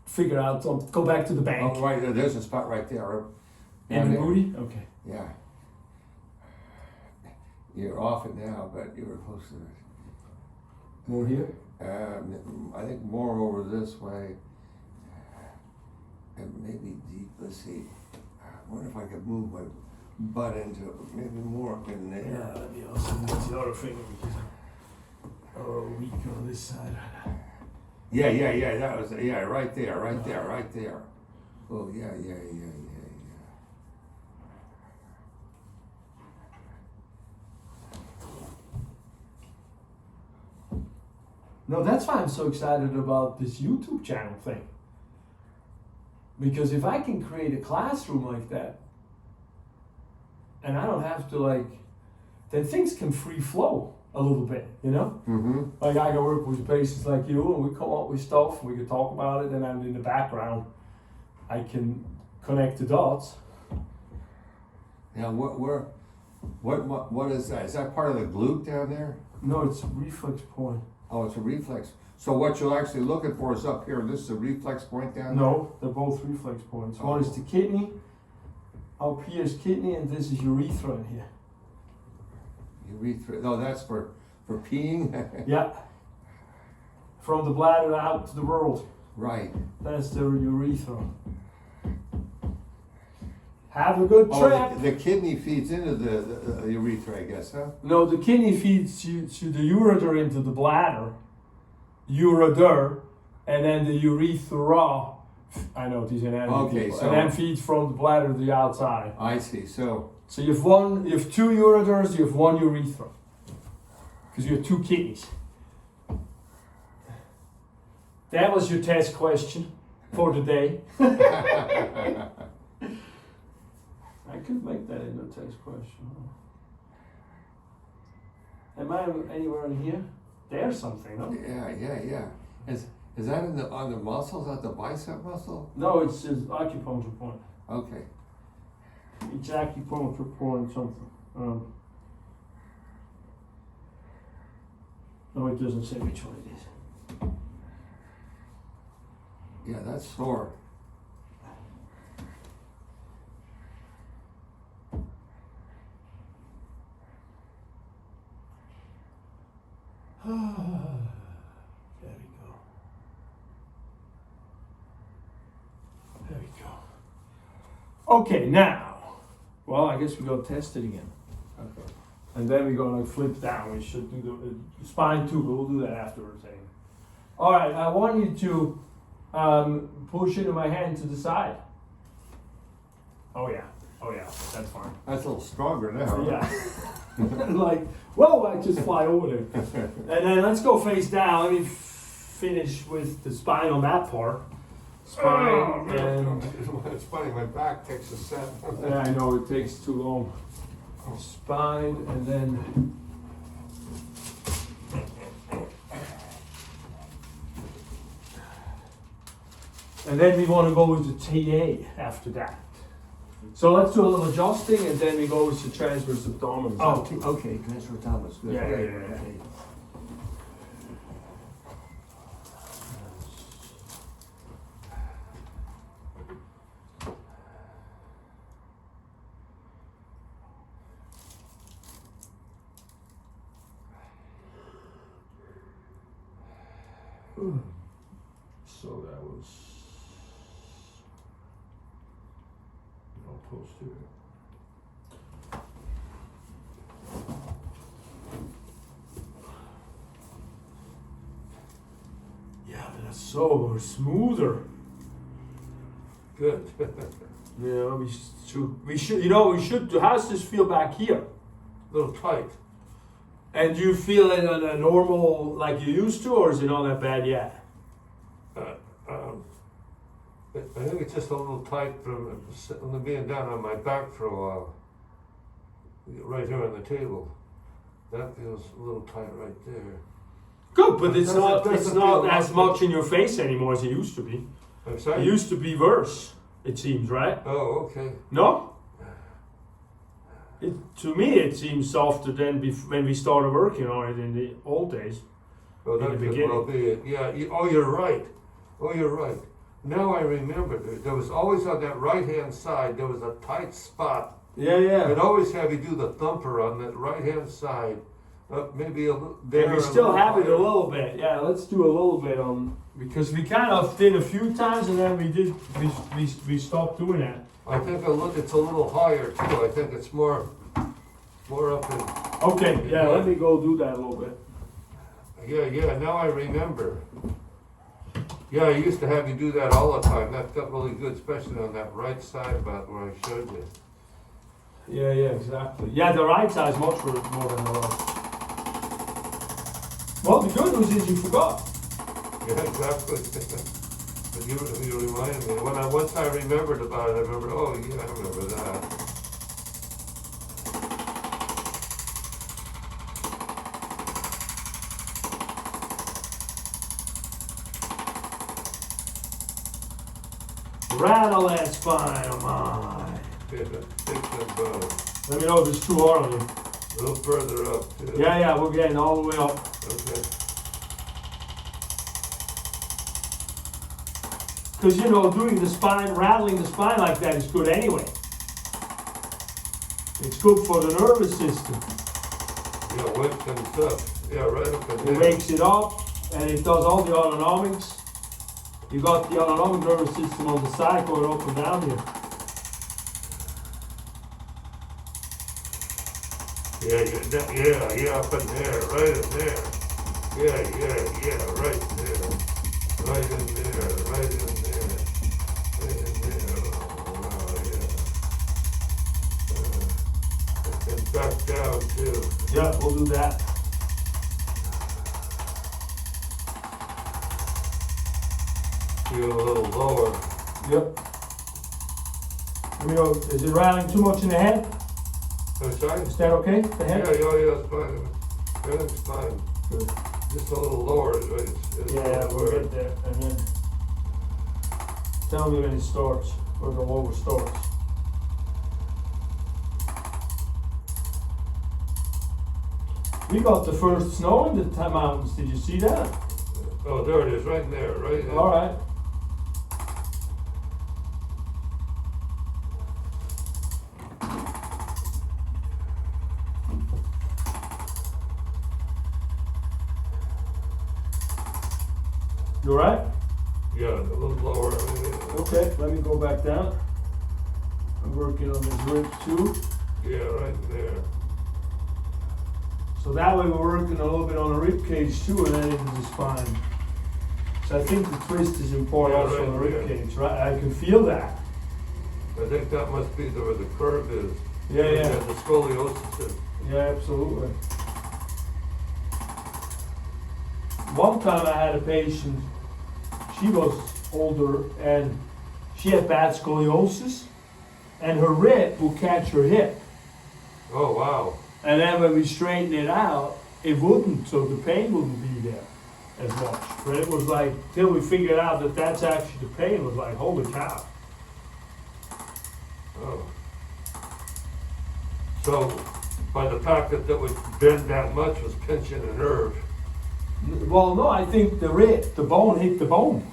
figure out, go back to the bank. Oh, right. There's a spot right there. In the there. booty? Okay. Yeah. You're off it now, but you were close to it. More here? I think more over this way, and maybe deep. Let's see. I wonder if I could move my butt into maybe more up in there. Yeah, that'd be awesome. That's the other finger because I'm weak on this side. Yeah. That was right there. Oh yeah. No, that's why I'm so excited about this YouTube channel thing. Because if I can create a classroom like that, and I don't have to then things can free flow a little bit, you know? Mm-hmm. Like I can work with patients like you, and we come up with stuff, and we can talk about it, and then in the background, I can connect the dots. Now what is that? Is that part of the glute down there? No, it's reflex point. Oh, it's a reflex. So what you're actually looking for is up here. This is a reflex point down there? No, they're both reflex points. One is the kidney, up here is kidney, and this is urethra in here. Urethra. No, that's for peeing? Yeah. From the bladder out to the world. Right. That's the urethra. Have a good trip. Oh, the kidney feeds into the urethra, I guess, huh? No, the kidney feeds you to the ureter into the bladder, ureter, and then the urethra. I know these are Okay, people, so- and then feeds from the bladder to the outside. I see. So So you have two ureters, you have one urethra, because you have two kidneys. That was your test question for the day. I could make that into a test question. Am I anywhere in here? There's something, no? yeah. Is that on the muscles, at the bicep muscle? No, it's just acupuncture point. Okay. Each acupuncture point something. No, it doesn't say which one it is. Yeah, that's sore. There we go. There we go. Okay, now Well, I guess we're gonna test it again. Okay. And then we're gonna flip down. We should do the spine too, but we'll do that afterwards. Anyway. All right, I want you to push into my hand to the side. Oh yeah, that's fine. That's a little stronger now. Yeah. Like, whoa, I just fly over there. And then let's go face down. Let me finish with the spine on that part. Spine and It's funny, my back takes a set. yeah, I know it takes too long. Spine and then we want to go with the TA after that. So let's do a little adjusting and then we go with the transverse abdominals. Oh, okay, transfer Thomas. Good. Yeah. Okay. So that was posterior. Yeah, that's so smoother. Good. Yeah, we should. How's this feel back here? A little tight. And do you feel it on a normal, like you used to, or is it not that bad yet? I think it's just a little tight from being down on my back for a while. Right here on the table. That feels a little tight right there. Good, but it's not doesn't feel as much. much in your face anymore as it used to be. I'm It sorry? used to be worse, it seems, right? Oh, okay. No? To me, it seems softer than when we started working on it in the old days. Well, In that the could beginning. well be it. Yeah. You're right. Oh, you're right. Now I remember. There was always on that right-hand side, there was a tight spot. Yeah, I'd always have you do the thumper on that right-hand side. Maybe a little there. And we a still little have it a higher. little bit. Yeah, let's do a little bit on, because we kind of did a few times and then we stopped doing that. I think it's a little higher too. I think it's more up in. Okay, yeah, let me go do that a little bit. Yeah. Now I remember. Yeah, I used to have you do that all the time. That got really good, especially on that right side about where I showed you. Yeah, exactly. Yeah, the right side is much more than the left. Well, the good news is you forgot. Yeah, exactly. But you reminded me. Once I remembered about it, I remember. Oh yeah, I remember that. Rattle that spine, oh my. Yeah, take that bow. Let me know if it's too hard on you. A little further up too. Yeah, we're getting all the way up. Okay. Because, doing the spine, rattling the spine like that is good anyway. It's good for the nervous system. Yeah, wakes things up. Yeah, right up in It there. wakes it up, and it does all the autonomics. You got the autonomic nervous system on the side going up and down here. Yeah, up in there, right in there. Yeah, right there. Right in there, right in there. Right in there. Oh, wow, yeah. And back down too. Yeah, we'll do that. Feel a little lower. Yep. Let me know, is it rattling too much in the head? I'm sorry? Is that okay, the head? Yeah, it's fine. Everything's fine. Good. Just a little lower is Yeah, we'll get there, and then tell me when it starts, or the lower starts. We got the first snow in the mountains, did you see that? Oh, there it is, right there, right there. Alright. You alright? Yeah, a little lower. Okay, let me go back down. I'm working on this rib too. Yeah, right there. So that way we're working a little bit on the rib cage too, and then into the spine. So I think the twist is important Yeah, also on the right, rib yeah. cage, right? I can feel that. I think that must be where the curve is. Yeah, yeah. The scoliosis is. Yeah, absolutely. One time I had a patient, she was older and she had bad scoliosis, and her rib would catch her hip. Oh, wow. And then when we straightened it out, it wouldn't, so the pain wouldn't be there as much. But it was like, till we figured out that that's actually the pain, it was like, holy cow. Oh. So, by the fact that it would bend that much was pinching a nerve. Well, no, I think the bone hit the bone.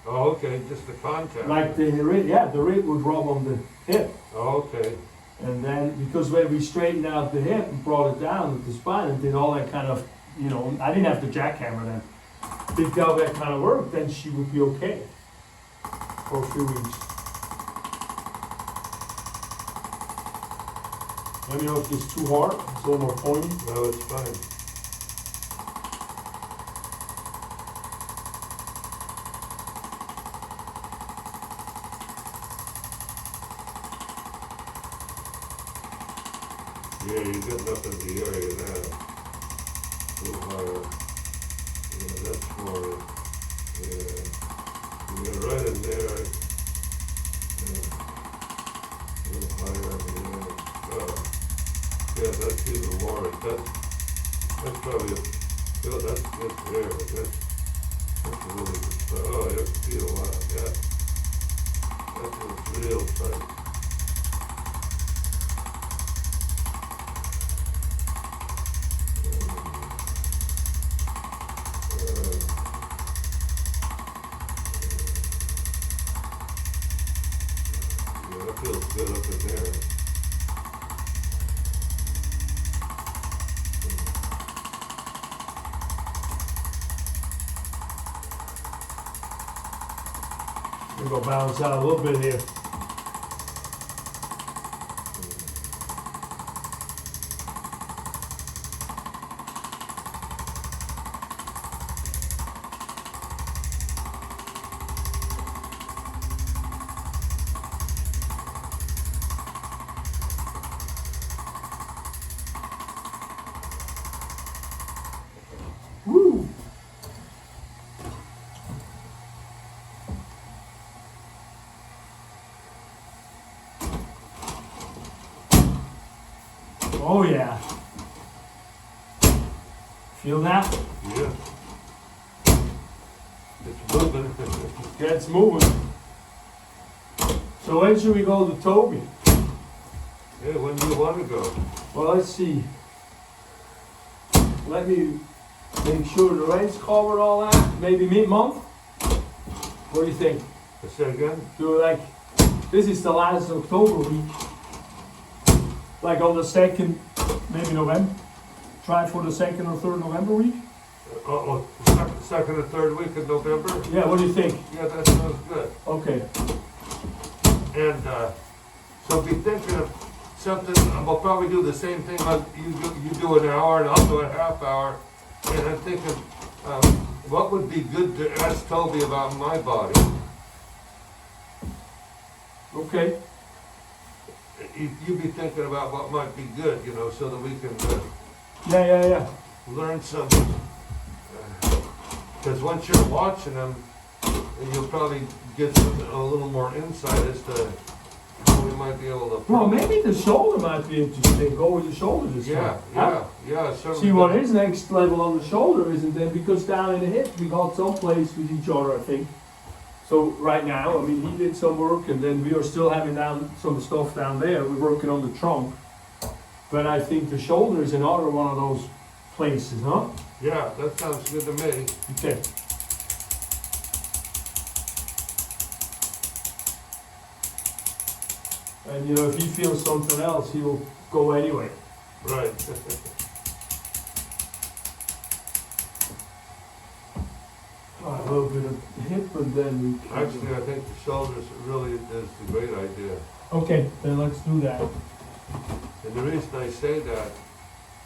Oh, okay, just the contact. Like the rib would rub on the hip. Oh, okay. And then, because when we straightened out the hip and brought it down with the spine and did all that kind of, I didn't have to jackhammer then, did all that kind of work, then she would be okay for a few weeks. Let me know if it's too hard, it's a little more pointy. No, it's fine. Yeah, you're getting up in the area now. A little higher. Yeah, that's more. Yeah. You're right in there. Yeah. A little higher. Yeah. Yeah, that's even more. That's probably that's there. That's a really good spot. Oh, you feel that. Yeah. That feels real tight. Yeah, that feels good up in there. We're gonna balance out a little bit here. Woo! Oh yeah. Feel that? Yeah. It's moving. Yeah, it's moving. So when should we go to Toby? Yeah, when do you want to go? Well, let's see. Let me make sure the rent's covered, all that. Maybe mid-month? What do you think? Say again? Do like, this is the last October week. Like on the 2nd, maybe November. Try for the 2nd or 3rd November week? Second or third week of November? Yeah, what do you think? Yeah, that sounds good. Okay. And so be thinking of something, we'll probably do the same thing, like you do an hour and I'll do a half hour. And I'm thinking, what would be good to ask Toby about my body? Okay. You be thinking about what might be good, so that we can Yeah. learn something. Because once you're watching them, you'll probably get a little more insight as to how we might be able to. Well, maybe the shoulder might be interesting. Go with the shoulder this time. Huh? Yeah. Certainly. See what his next level on the shoulder is, and then because down in the hip we got someplace with each other, I think. So right now, I mean, he did some work, and then we are still having down some stuff down there. We're working on the trunk, but I think the shoulder is another one of those places, huh? Yeah, that sounds good to me. Okay. And if he feels something else, he will go anyway. Right. All right, little bit of hip, and then we can. Actually, I think the shoulders really is a great idea. Okay, then let's do that. And the reason I say that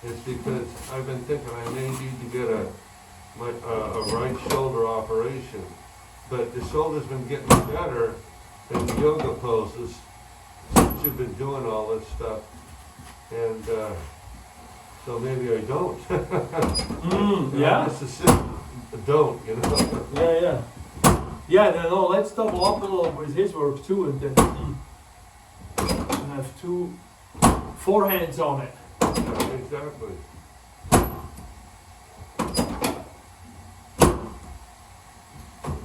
is because I've been thinking I may need to get a right shoulder operation. But the shoulder's been getting better in the yoga poses since you've been doing all this stuff. And so maybe I don't. Yeah. It's a simple don't, you know. Yeah. Yeah, no, let's double up a little with his work too, and then have two forehands on it. Yeah, exactly.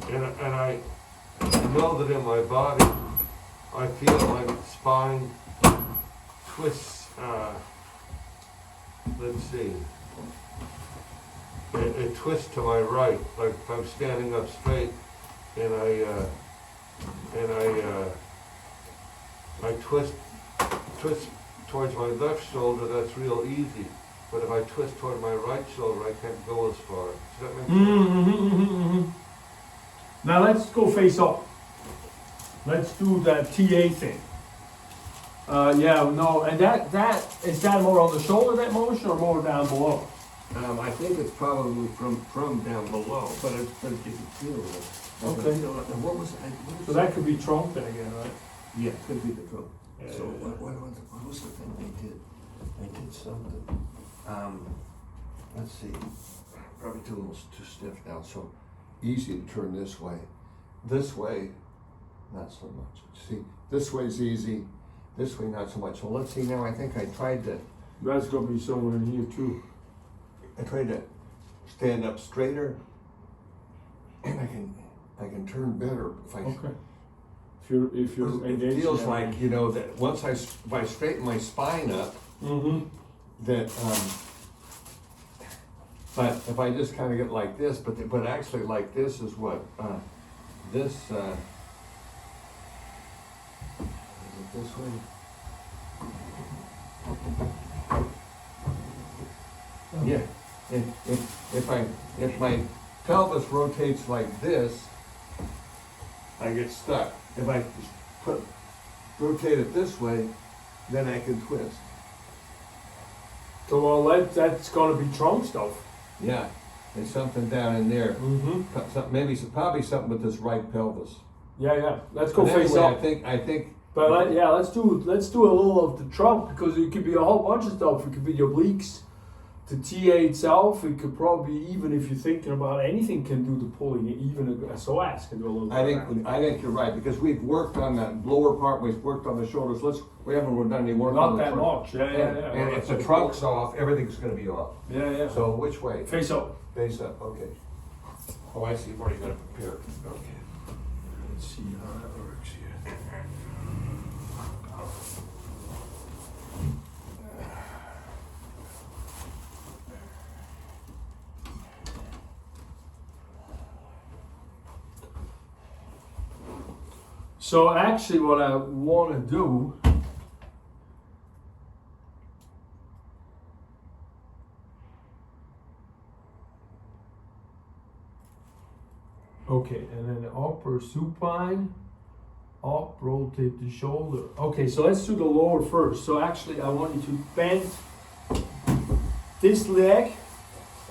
And I know that in my body, I feel my spine twists, let's see, it twists to my right, like if I'm standing up straight, and I twist towards my left shoulder, that's real easy. But if I twist toward my right shoulder, I can't go as far. Does that make sense? Now let's go face up. Let's do that TA thing. Yeah, no, and that is that more on the shoulder, that motion, or more down below? I think it's probably from down below, but you can feel it. Okay. What was it? So that could be trunk then again, right? Yeah, could be the trunk. Yeah, So yeah, what was the thing they did? They did something. Let's see. Probably too stiff now. So easy to turn this way. This way, not so much. See, this way's easy. This way, not so much. So let's see now. I think I tried to. That's gonna be somewhere in here too. I tried to stand up straighter, and I can turn better if I. Okay. If you're It engaged. feels like, you know, that once if I straighten my spine up, that, but if I just kind of get like this, but actually like this is what, this, is it this way? Yeah, if my pelvis rotates like this, I get stuck. If I rotate it this way, then I can twist. So well, that's gonna be trunk stuff. Yeah, there's something down in there. Probably something with this right pelvis. Yeah. Let's go But face anyway, up. I think. But let's do a little of the trunk, because it could be a whole bunch of stuff. It could be the obliques, the TA itself. It could probably, even if you're thinking about anything, can do the pulling. Even a psoas can do a little. I think you're right, because we've worked on that lower part. We've worked on the shoulders. We haven't done any work Not on the that trunk. much. Yeah. And if the trunk's off, everything's going to be off. Yeah. So which way? Face up. Face up. Okay. Oh, I see. You've already got it prepared. Okay. Let's see how that works here. So actually what I want to do okay, and then the upper supine, up, rotate the shoulder. Okay, so let's do the lower first. So actually I want you to bend this leg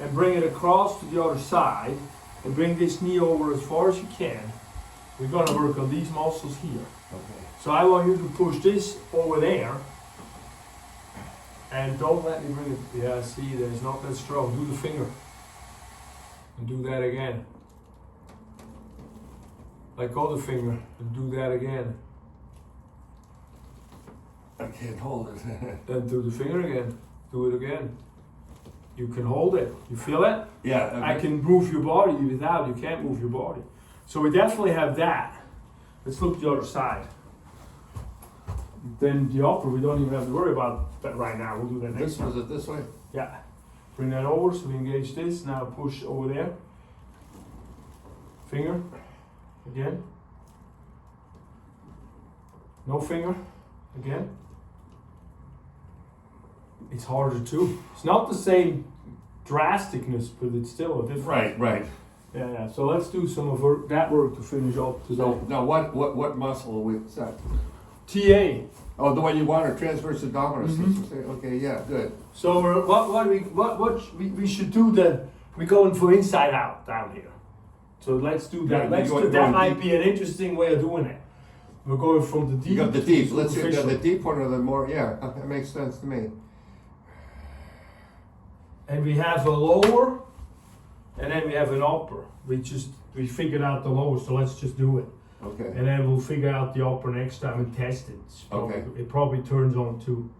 and bring it across to the other side and bring this knee over as far as you can. We're gonna work on these muscles here. Okay. So I want you to push this over there and don't let me bring it. Yeah, see, there's not that strong. Do the finger and do that again. Let go of the finger and do that again. I can't hold it. Then do the finger again. Do it again. You can hold it. You feel it? Yeah. Okay. I can move your body without. You can't move your body. So we definitely have that. Let's look at the other side. Then the upper, we don't even have to worry about that right now. We'll do that next time. Was it this way? Yeah. Bring that over so we engage this. Now push over there. Finger. Again. No finger. Again. It's harder too. It's not the same drasticness, but it's still a difference. Right. Yeah. So let's do some of that work to finish up today. So now what muscle are we? Is that? TA. Oh, the one you want, or transverse abdominis. Mhm. Okay, yeah, good. So we should do we're going for inside out down here. So let's do that. Yeah, That might be an interesting way of doing it. We're going from the deep. You got the to deep. Let's see. superficial. The deep one or the more? Yeah, that makes sense to me. And we have a lower, and then we have an upper. We figured out the lower, so let's just do it. Okay. And then we'll figure out the upper next time and test it. Okay. It probably turns on to.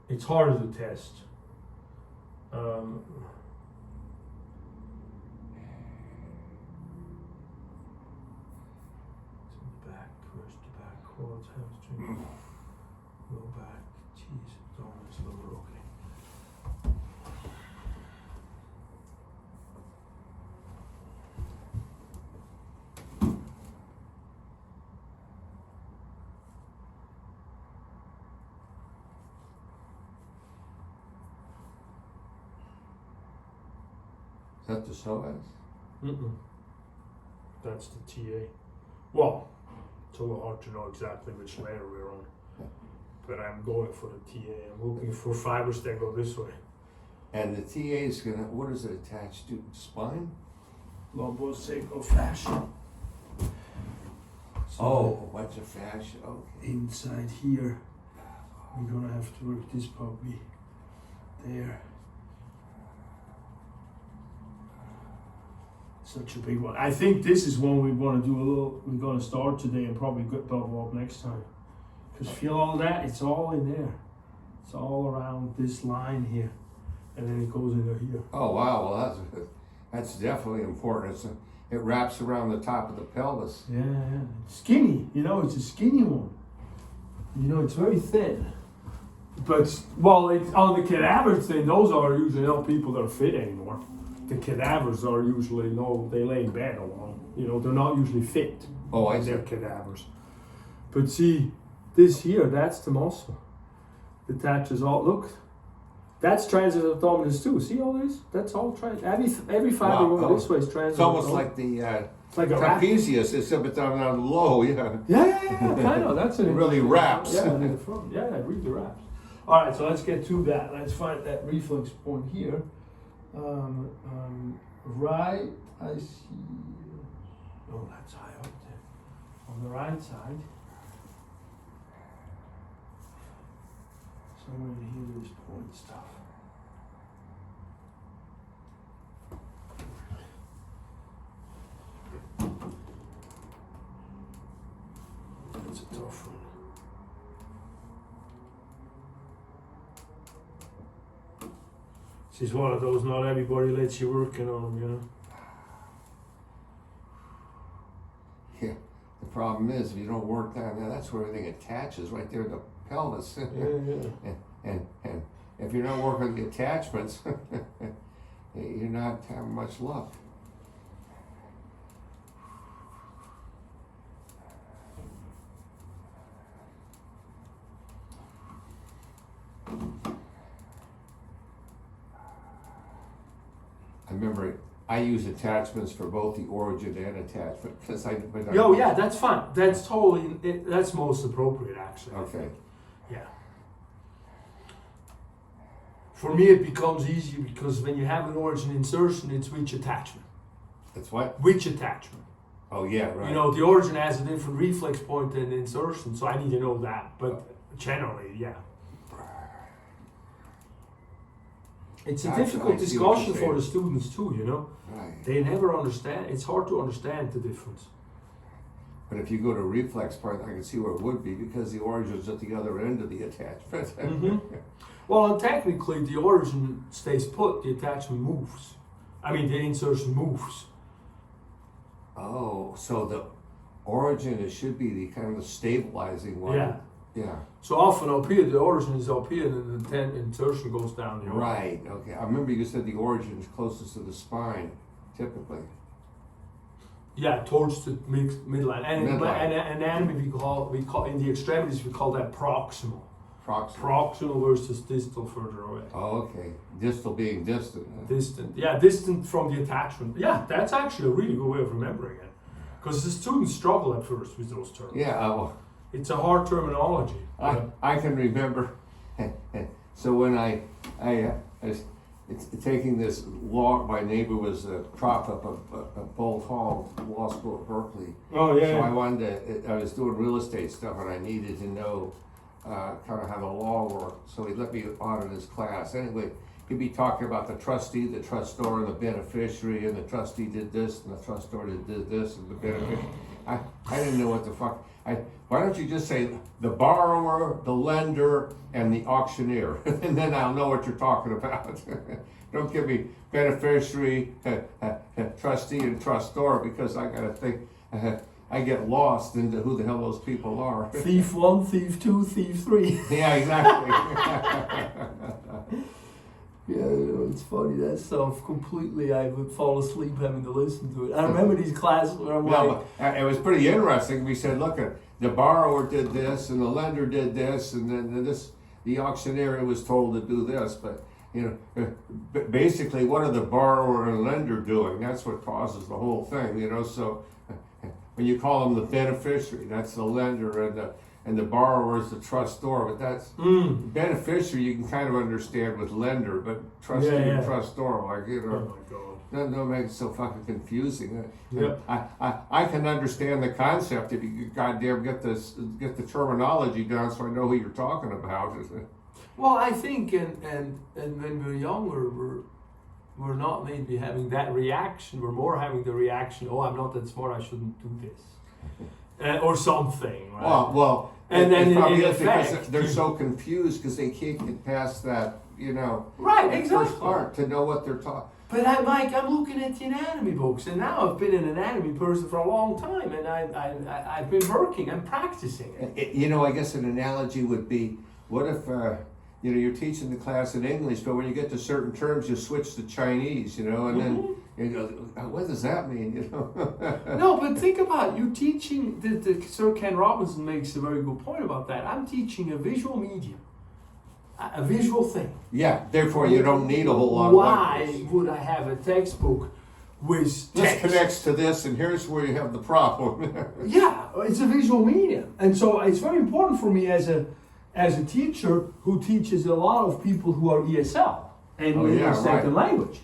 It's harder to test. Back, where's the back? Quads, hamstring, low back, jeez, abdominals, lower, okay. Is that the psoas? Mm-mm. That's the TA. Well, it's a little hard to know exactly which layer we're on. But I'm going for the TA. I'm looking for fibers that go this way. And the TA is gonna. What is it attached to? Spine? Lumbosacral Oh, what's a fascia? Okay. Inside here, we're gonna have to work this puppy there. Such a big one. I think this is one we're gonna start today and probably double up next time. Because feel all that, it's all in there. It's all around this line here. And then it goes into here. Oh wow. Well, that's definitely important. It wraps around the top of the pelvis. Yeah. It's skinny, it's a skinny one. It's very thin. But, on the cadavers thing, those are usually not people that are fit anymore. The cadavers are usually, they lay in bed alone. They're not usually fit. Oh, I see. They're cadavers. But see, this here, that's the muscle. Detaches all, look. That's transverse abdominis too. See all this? That's all every fiber going this way is transverse. It's almost like the it's like a wrap. trapezius, except it's down low. Yeah. Yeah. Kind of. That's It really wraps. Yeah, in the front. Yeah, it really wraps. All right, so let's get to that. Let's find that reflex point here. Right, I see. Oh, that's high up there. On the right side. Somewhere in here is point stuff. That's a tough one. This is one of those, not everybody lets you working on them, Yeah. The problem is, if you don't work down there, that's where everything attaches, right there in the pelvis. Yeah. And if you're not working the attachments, you're not having much luck. I remember I use attachments for both the origin and attachment because Oh yeah, that's fine. That's totally. That's most appropriate, actually. Okay. Yeah. For me, it becomes easier because when you have an origin insertion, it's which attachment. That's what? Which attachment. Oh yeah, right. The origin has a different reflex point than the insertion, so I need to know that. But generally, yeah. It's a Gotcha, difficult I see what discussion you're for the saying. students too, Right. They never understand. It's hard to understand the difference. But if you go to reflex part, I can see where it would be because the origin's at the other end of the attachment. Mm-hmm. Well, and technically, the origin stays put. The attachment moves. The insertion moves. Oh, so the origin should be the kind of the stabilizing one. Yeah. Yeah. So often up here, the origin is up here, and the insertion goes down the origin. Right. Okay. I remember you said the origin is closest to the spine, typically. Yeah, towards the midline. And in Midline. anatomy, we call in the extremities we call that proximal. Proximal versus distal further away. Oh, okay. Distal being distant. Huh? Distant, yeah, distant from the attachment. Yeah, that's actually a really good way of remembering it. Because the students struggle at first with those terms. Yeah, well, It's a hard terminology. I can remember. So when I was taking this law, my neighbor was a prof up at Bolt Hall Law School at Berkeley. Oh, yeah. So I was doing real estate stuff and I needed to know kind of how the law worked. So he let me on in his class. Anyway, he'd be talking about the trustee, the trustor, and the beneficiary, and the trustee did this, and the trustor did this, and the beneficiary. I didn't know what the fuck. Why don't you just say the borrower, the lender, and the auctioneer, and then I'll know what you're talking about. Don't give me beneficiary, trustee, and trustor, because I gotta think. I get lost into who the hell those people are. Thief 1, thief 2, thief 3. Yeah, exactly. Yeah, it's funny, that stuff completely, I would fall asleep having to listen to it. I remember these classes where I'm like... It was pretty interesting. We said, look, the borrower did this, and the lender did this, and then the auctioneer was told to do this, but basically what are the borrower and lender doing? That's what causes the whole thing, so when you call them the beneficiary, that's the lender, and the borrower is the trustor, but that's beneficiary you can kind of understand with lender, but trustee and trustor, Oh my God. that makes it so fucking confusing. Yep. I can understand the concept if you goddamn get the terminology down so I know who you're talking about. Well, I think, and when we're younger, we're not maybe having that reaction. We're more having the reaction, oh, I'm not that smart, I shouldn't do this. Or something, right? Well, and then it probably in is because effect, they're so confused because they can't get past that, right, first exactly. part to know what they're talking. But Mike, I'm looking at the anatomy books, and now I've been an anatomy person for a long time, and I've been working, I'm practicing it. I guess an analogy would be, what if you're teaching the class in English, but when you get to certain terms, you switch to Chinese, and then you go, what does that mean? No, but think about it. You teaching. The Sir Ken Robinson makes a very good point about that. I'm teaching a visual medium, a visual thing. Yeah. Therefore, you don't need a whole lot. Why of would I have a textbook with this text? connects to this, and here's where you have the problem. Yeah, it's a visual medium, and so it's very important for me as a teacher who teaches a lot of people who are ESL and English second language,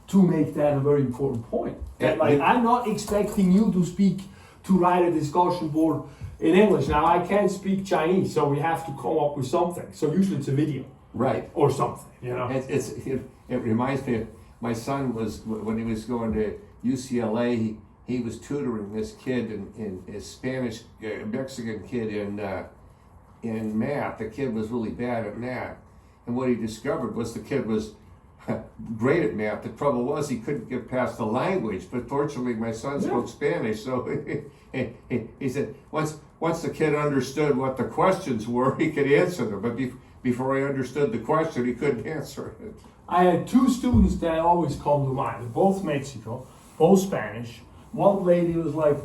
to make that a very important point. That I'm not expecting you to write a discussion board in English. Now I can't speak Chinese, so we have to come up with something. So usually it's a video, right, or something. It reminds me of my son when he was going to UCLA. He was tutoring this kid in a Spanish Mexican kid in math. The kid was really bad at math, and what he discovered was the kid was great at math. The trouble was he couldn't get past the language, but fortunately my son spoke Spanish, so he said once the kid understood what the questions were, he could answer them, but before he understood the question, he couldn't answer it. I had two students that always come to mind, both Mexico, both Spanish. One lady was like,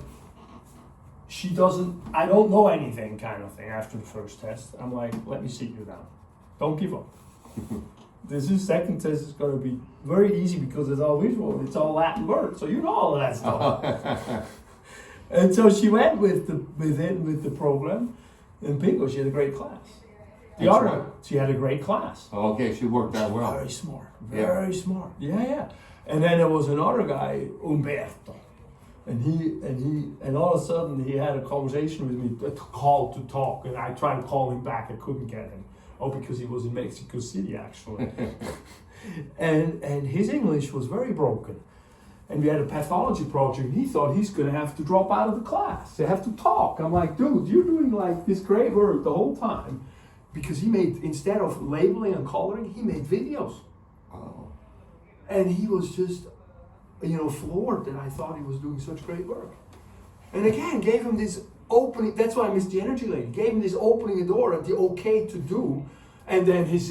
I don't know anything kind of thing after the first test. I'm like, let me sit you down. Don't give up. This second test is going to be very easy because it's all visual. It's all Latin words, so you know all of that stuff. And so she went with the program, and bingo, she had a great class. She had a great class. Oh, okay, she worked out well. Very smart, very smart. Yeah. And then there was another guy, Umberto, and all of a sudden he had a conversation with me, a call to talk, and I tried to call him back. I couldn't get him. Oh, because he was in Mexico City, actually. and his English was very broken. And we had a pathology project, and he thought he's going to have to drop out of the class. They have to talk. I'm like, dude, you're doing like this great work the whole time. Because he made, instead of labeling and coloring, he made videos. Oh. And he was just, floored that I thought he was doing such great work. And again, gave him this opening. That's why I missed the energy lady. Gave him this opening the door and the okay to do, and then his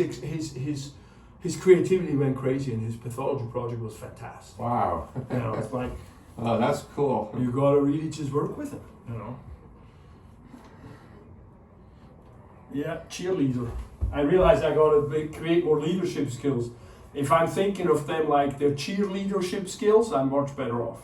creativity went crazy, and his pathology project was fantastic. Wow. It's like, oh, that's cool. You gotta really just work with it. Yeah, cheerleader. I realize I gotta create more leadership skills. If I'm thinking of them like their cheerleadership skills, I'm much better off.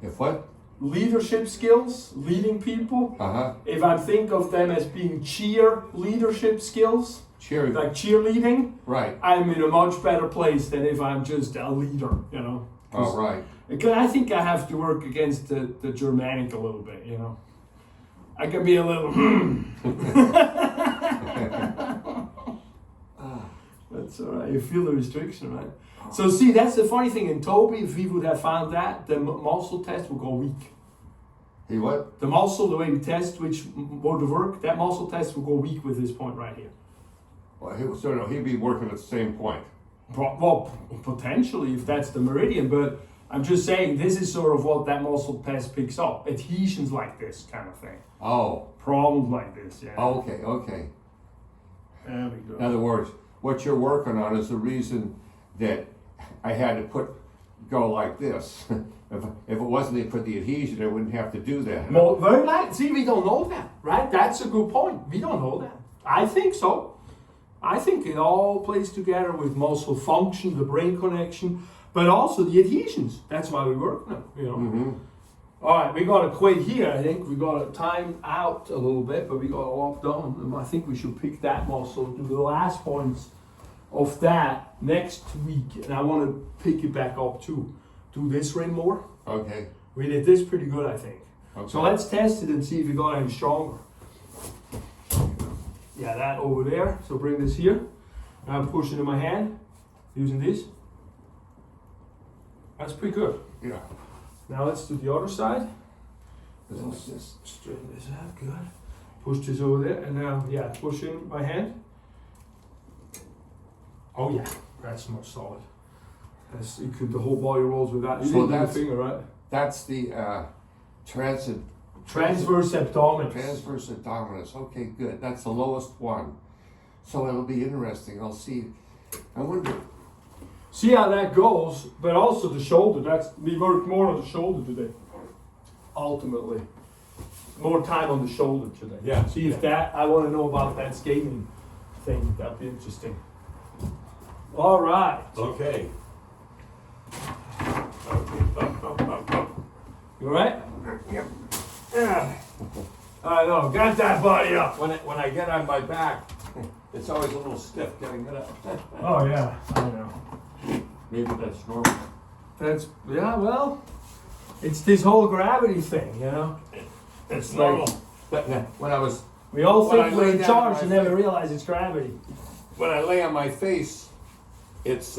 If what? Leadership skills, leading people. Uh-huh. If I think of them as being cheer leadership skills, Cheering. like cheerleading, Right. I'm in a much better place than if I'm just a leader, you know. Oh, right. Because I think I have to work against the Germanic a little bit, you know. I can be a little That's all right. You feel the restriction, right? So see, that's the funny thing. In Toby, if we would have found that, the muscle test would go weak. He what? The muscle, the way we test which would work, that muscle test will go weak with this point right here. Well, he'd be working at the same point. Well, potentially, if that's the meridian, but I'm just saying this is sort of what that muscle test picks up. Adhesions like this kind of thing. Oh. Problems like this, yeah. Oh, okay, okay. There we go. In other words, what you're working on is the reason that I had to go like this. If it wasn't for the adhesion, I wouldn't have to do that. Well, very nice. See, we don't know that, right? That's a good point. We don't know that. I think so. I think it all plays together with muscle function, the brain connection, but also the adhesions. That's why we work now, you know. Mm-hmm. All right, we got to quit here. I think we got to time out a little bit, but we got a lot done. And I think we should pick that muscle, do the last points of that next week. And I want to pick it back up too. Do this ring more. Okay. We did this pretty good, I think. Okay. So let's test it and see if we got any stronger. Yeah, that over there. So bring this here. Now I'm pushing in my hand, using this. That's pretty good. Yeah. Now let's do the other side. Let's just Straighten this out, good. Push this over there, and now, yeah, push in my hand. Oh yeah, that's much solid. That's, you could, the whole body rolls with that. You So didn't do the that's- finger, right? That's the transverse Transverse abdominis. abdominis. Okay, good. That's the lowest one. So it'll be interesting. I'll see. I wonder. See how that goes, but also the shoulder. That's we worked more on the shoulder today. Ultimately, more time on the shoulder today. Yeah. See if that. I want to know about that skating thing. That'd be interesting. All right. Okay. You all right? Yep. Yeah. I know. Got that body up. When I get on my back, it's always a little stiff getting it up. Oh yeah. I know. Maybe that's normal. That's yeah. Well, it's this whole gravity thing, you know. It's like- normal. But when I was We all When I think we're lay in down charge on and my never face- realize it's gravity. when I lay on my face, it's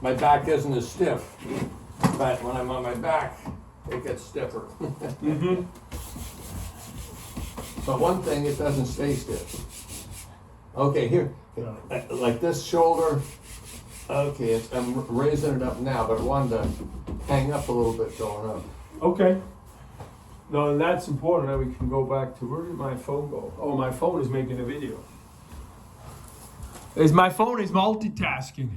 my back isn't as stiff. But when I'm on my back, it gets stiffer. Mm-hmm. But one thing, it doesn't stay stiff. Okay, here, like this shoulder. Okay, I'm raising it up now, but I wanted to hang up a little bit going up. Okay. No, and that's important that we can go back to, where did my phone go? Oh, my phone is making a video. My phone is multitasking.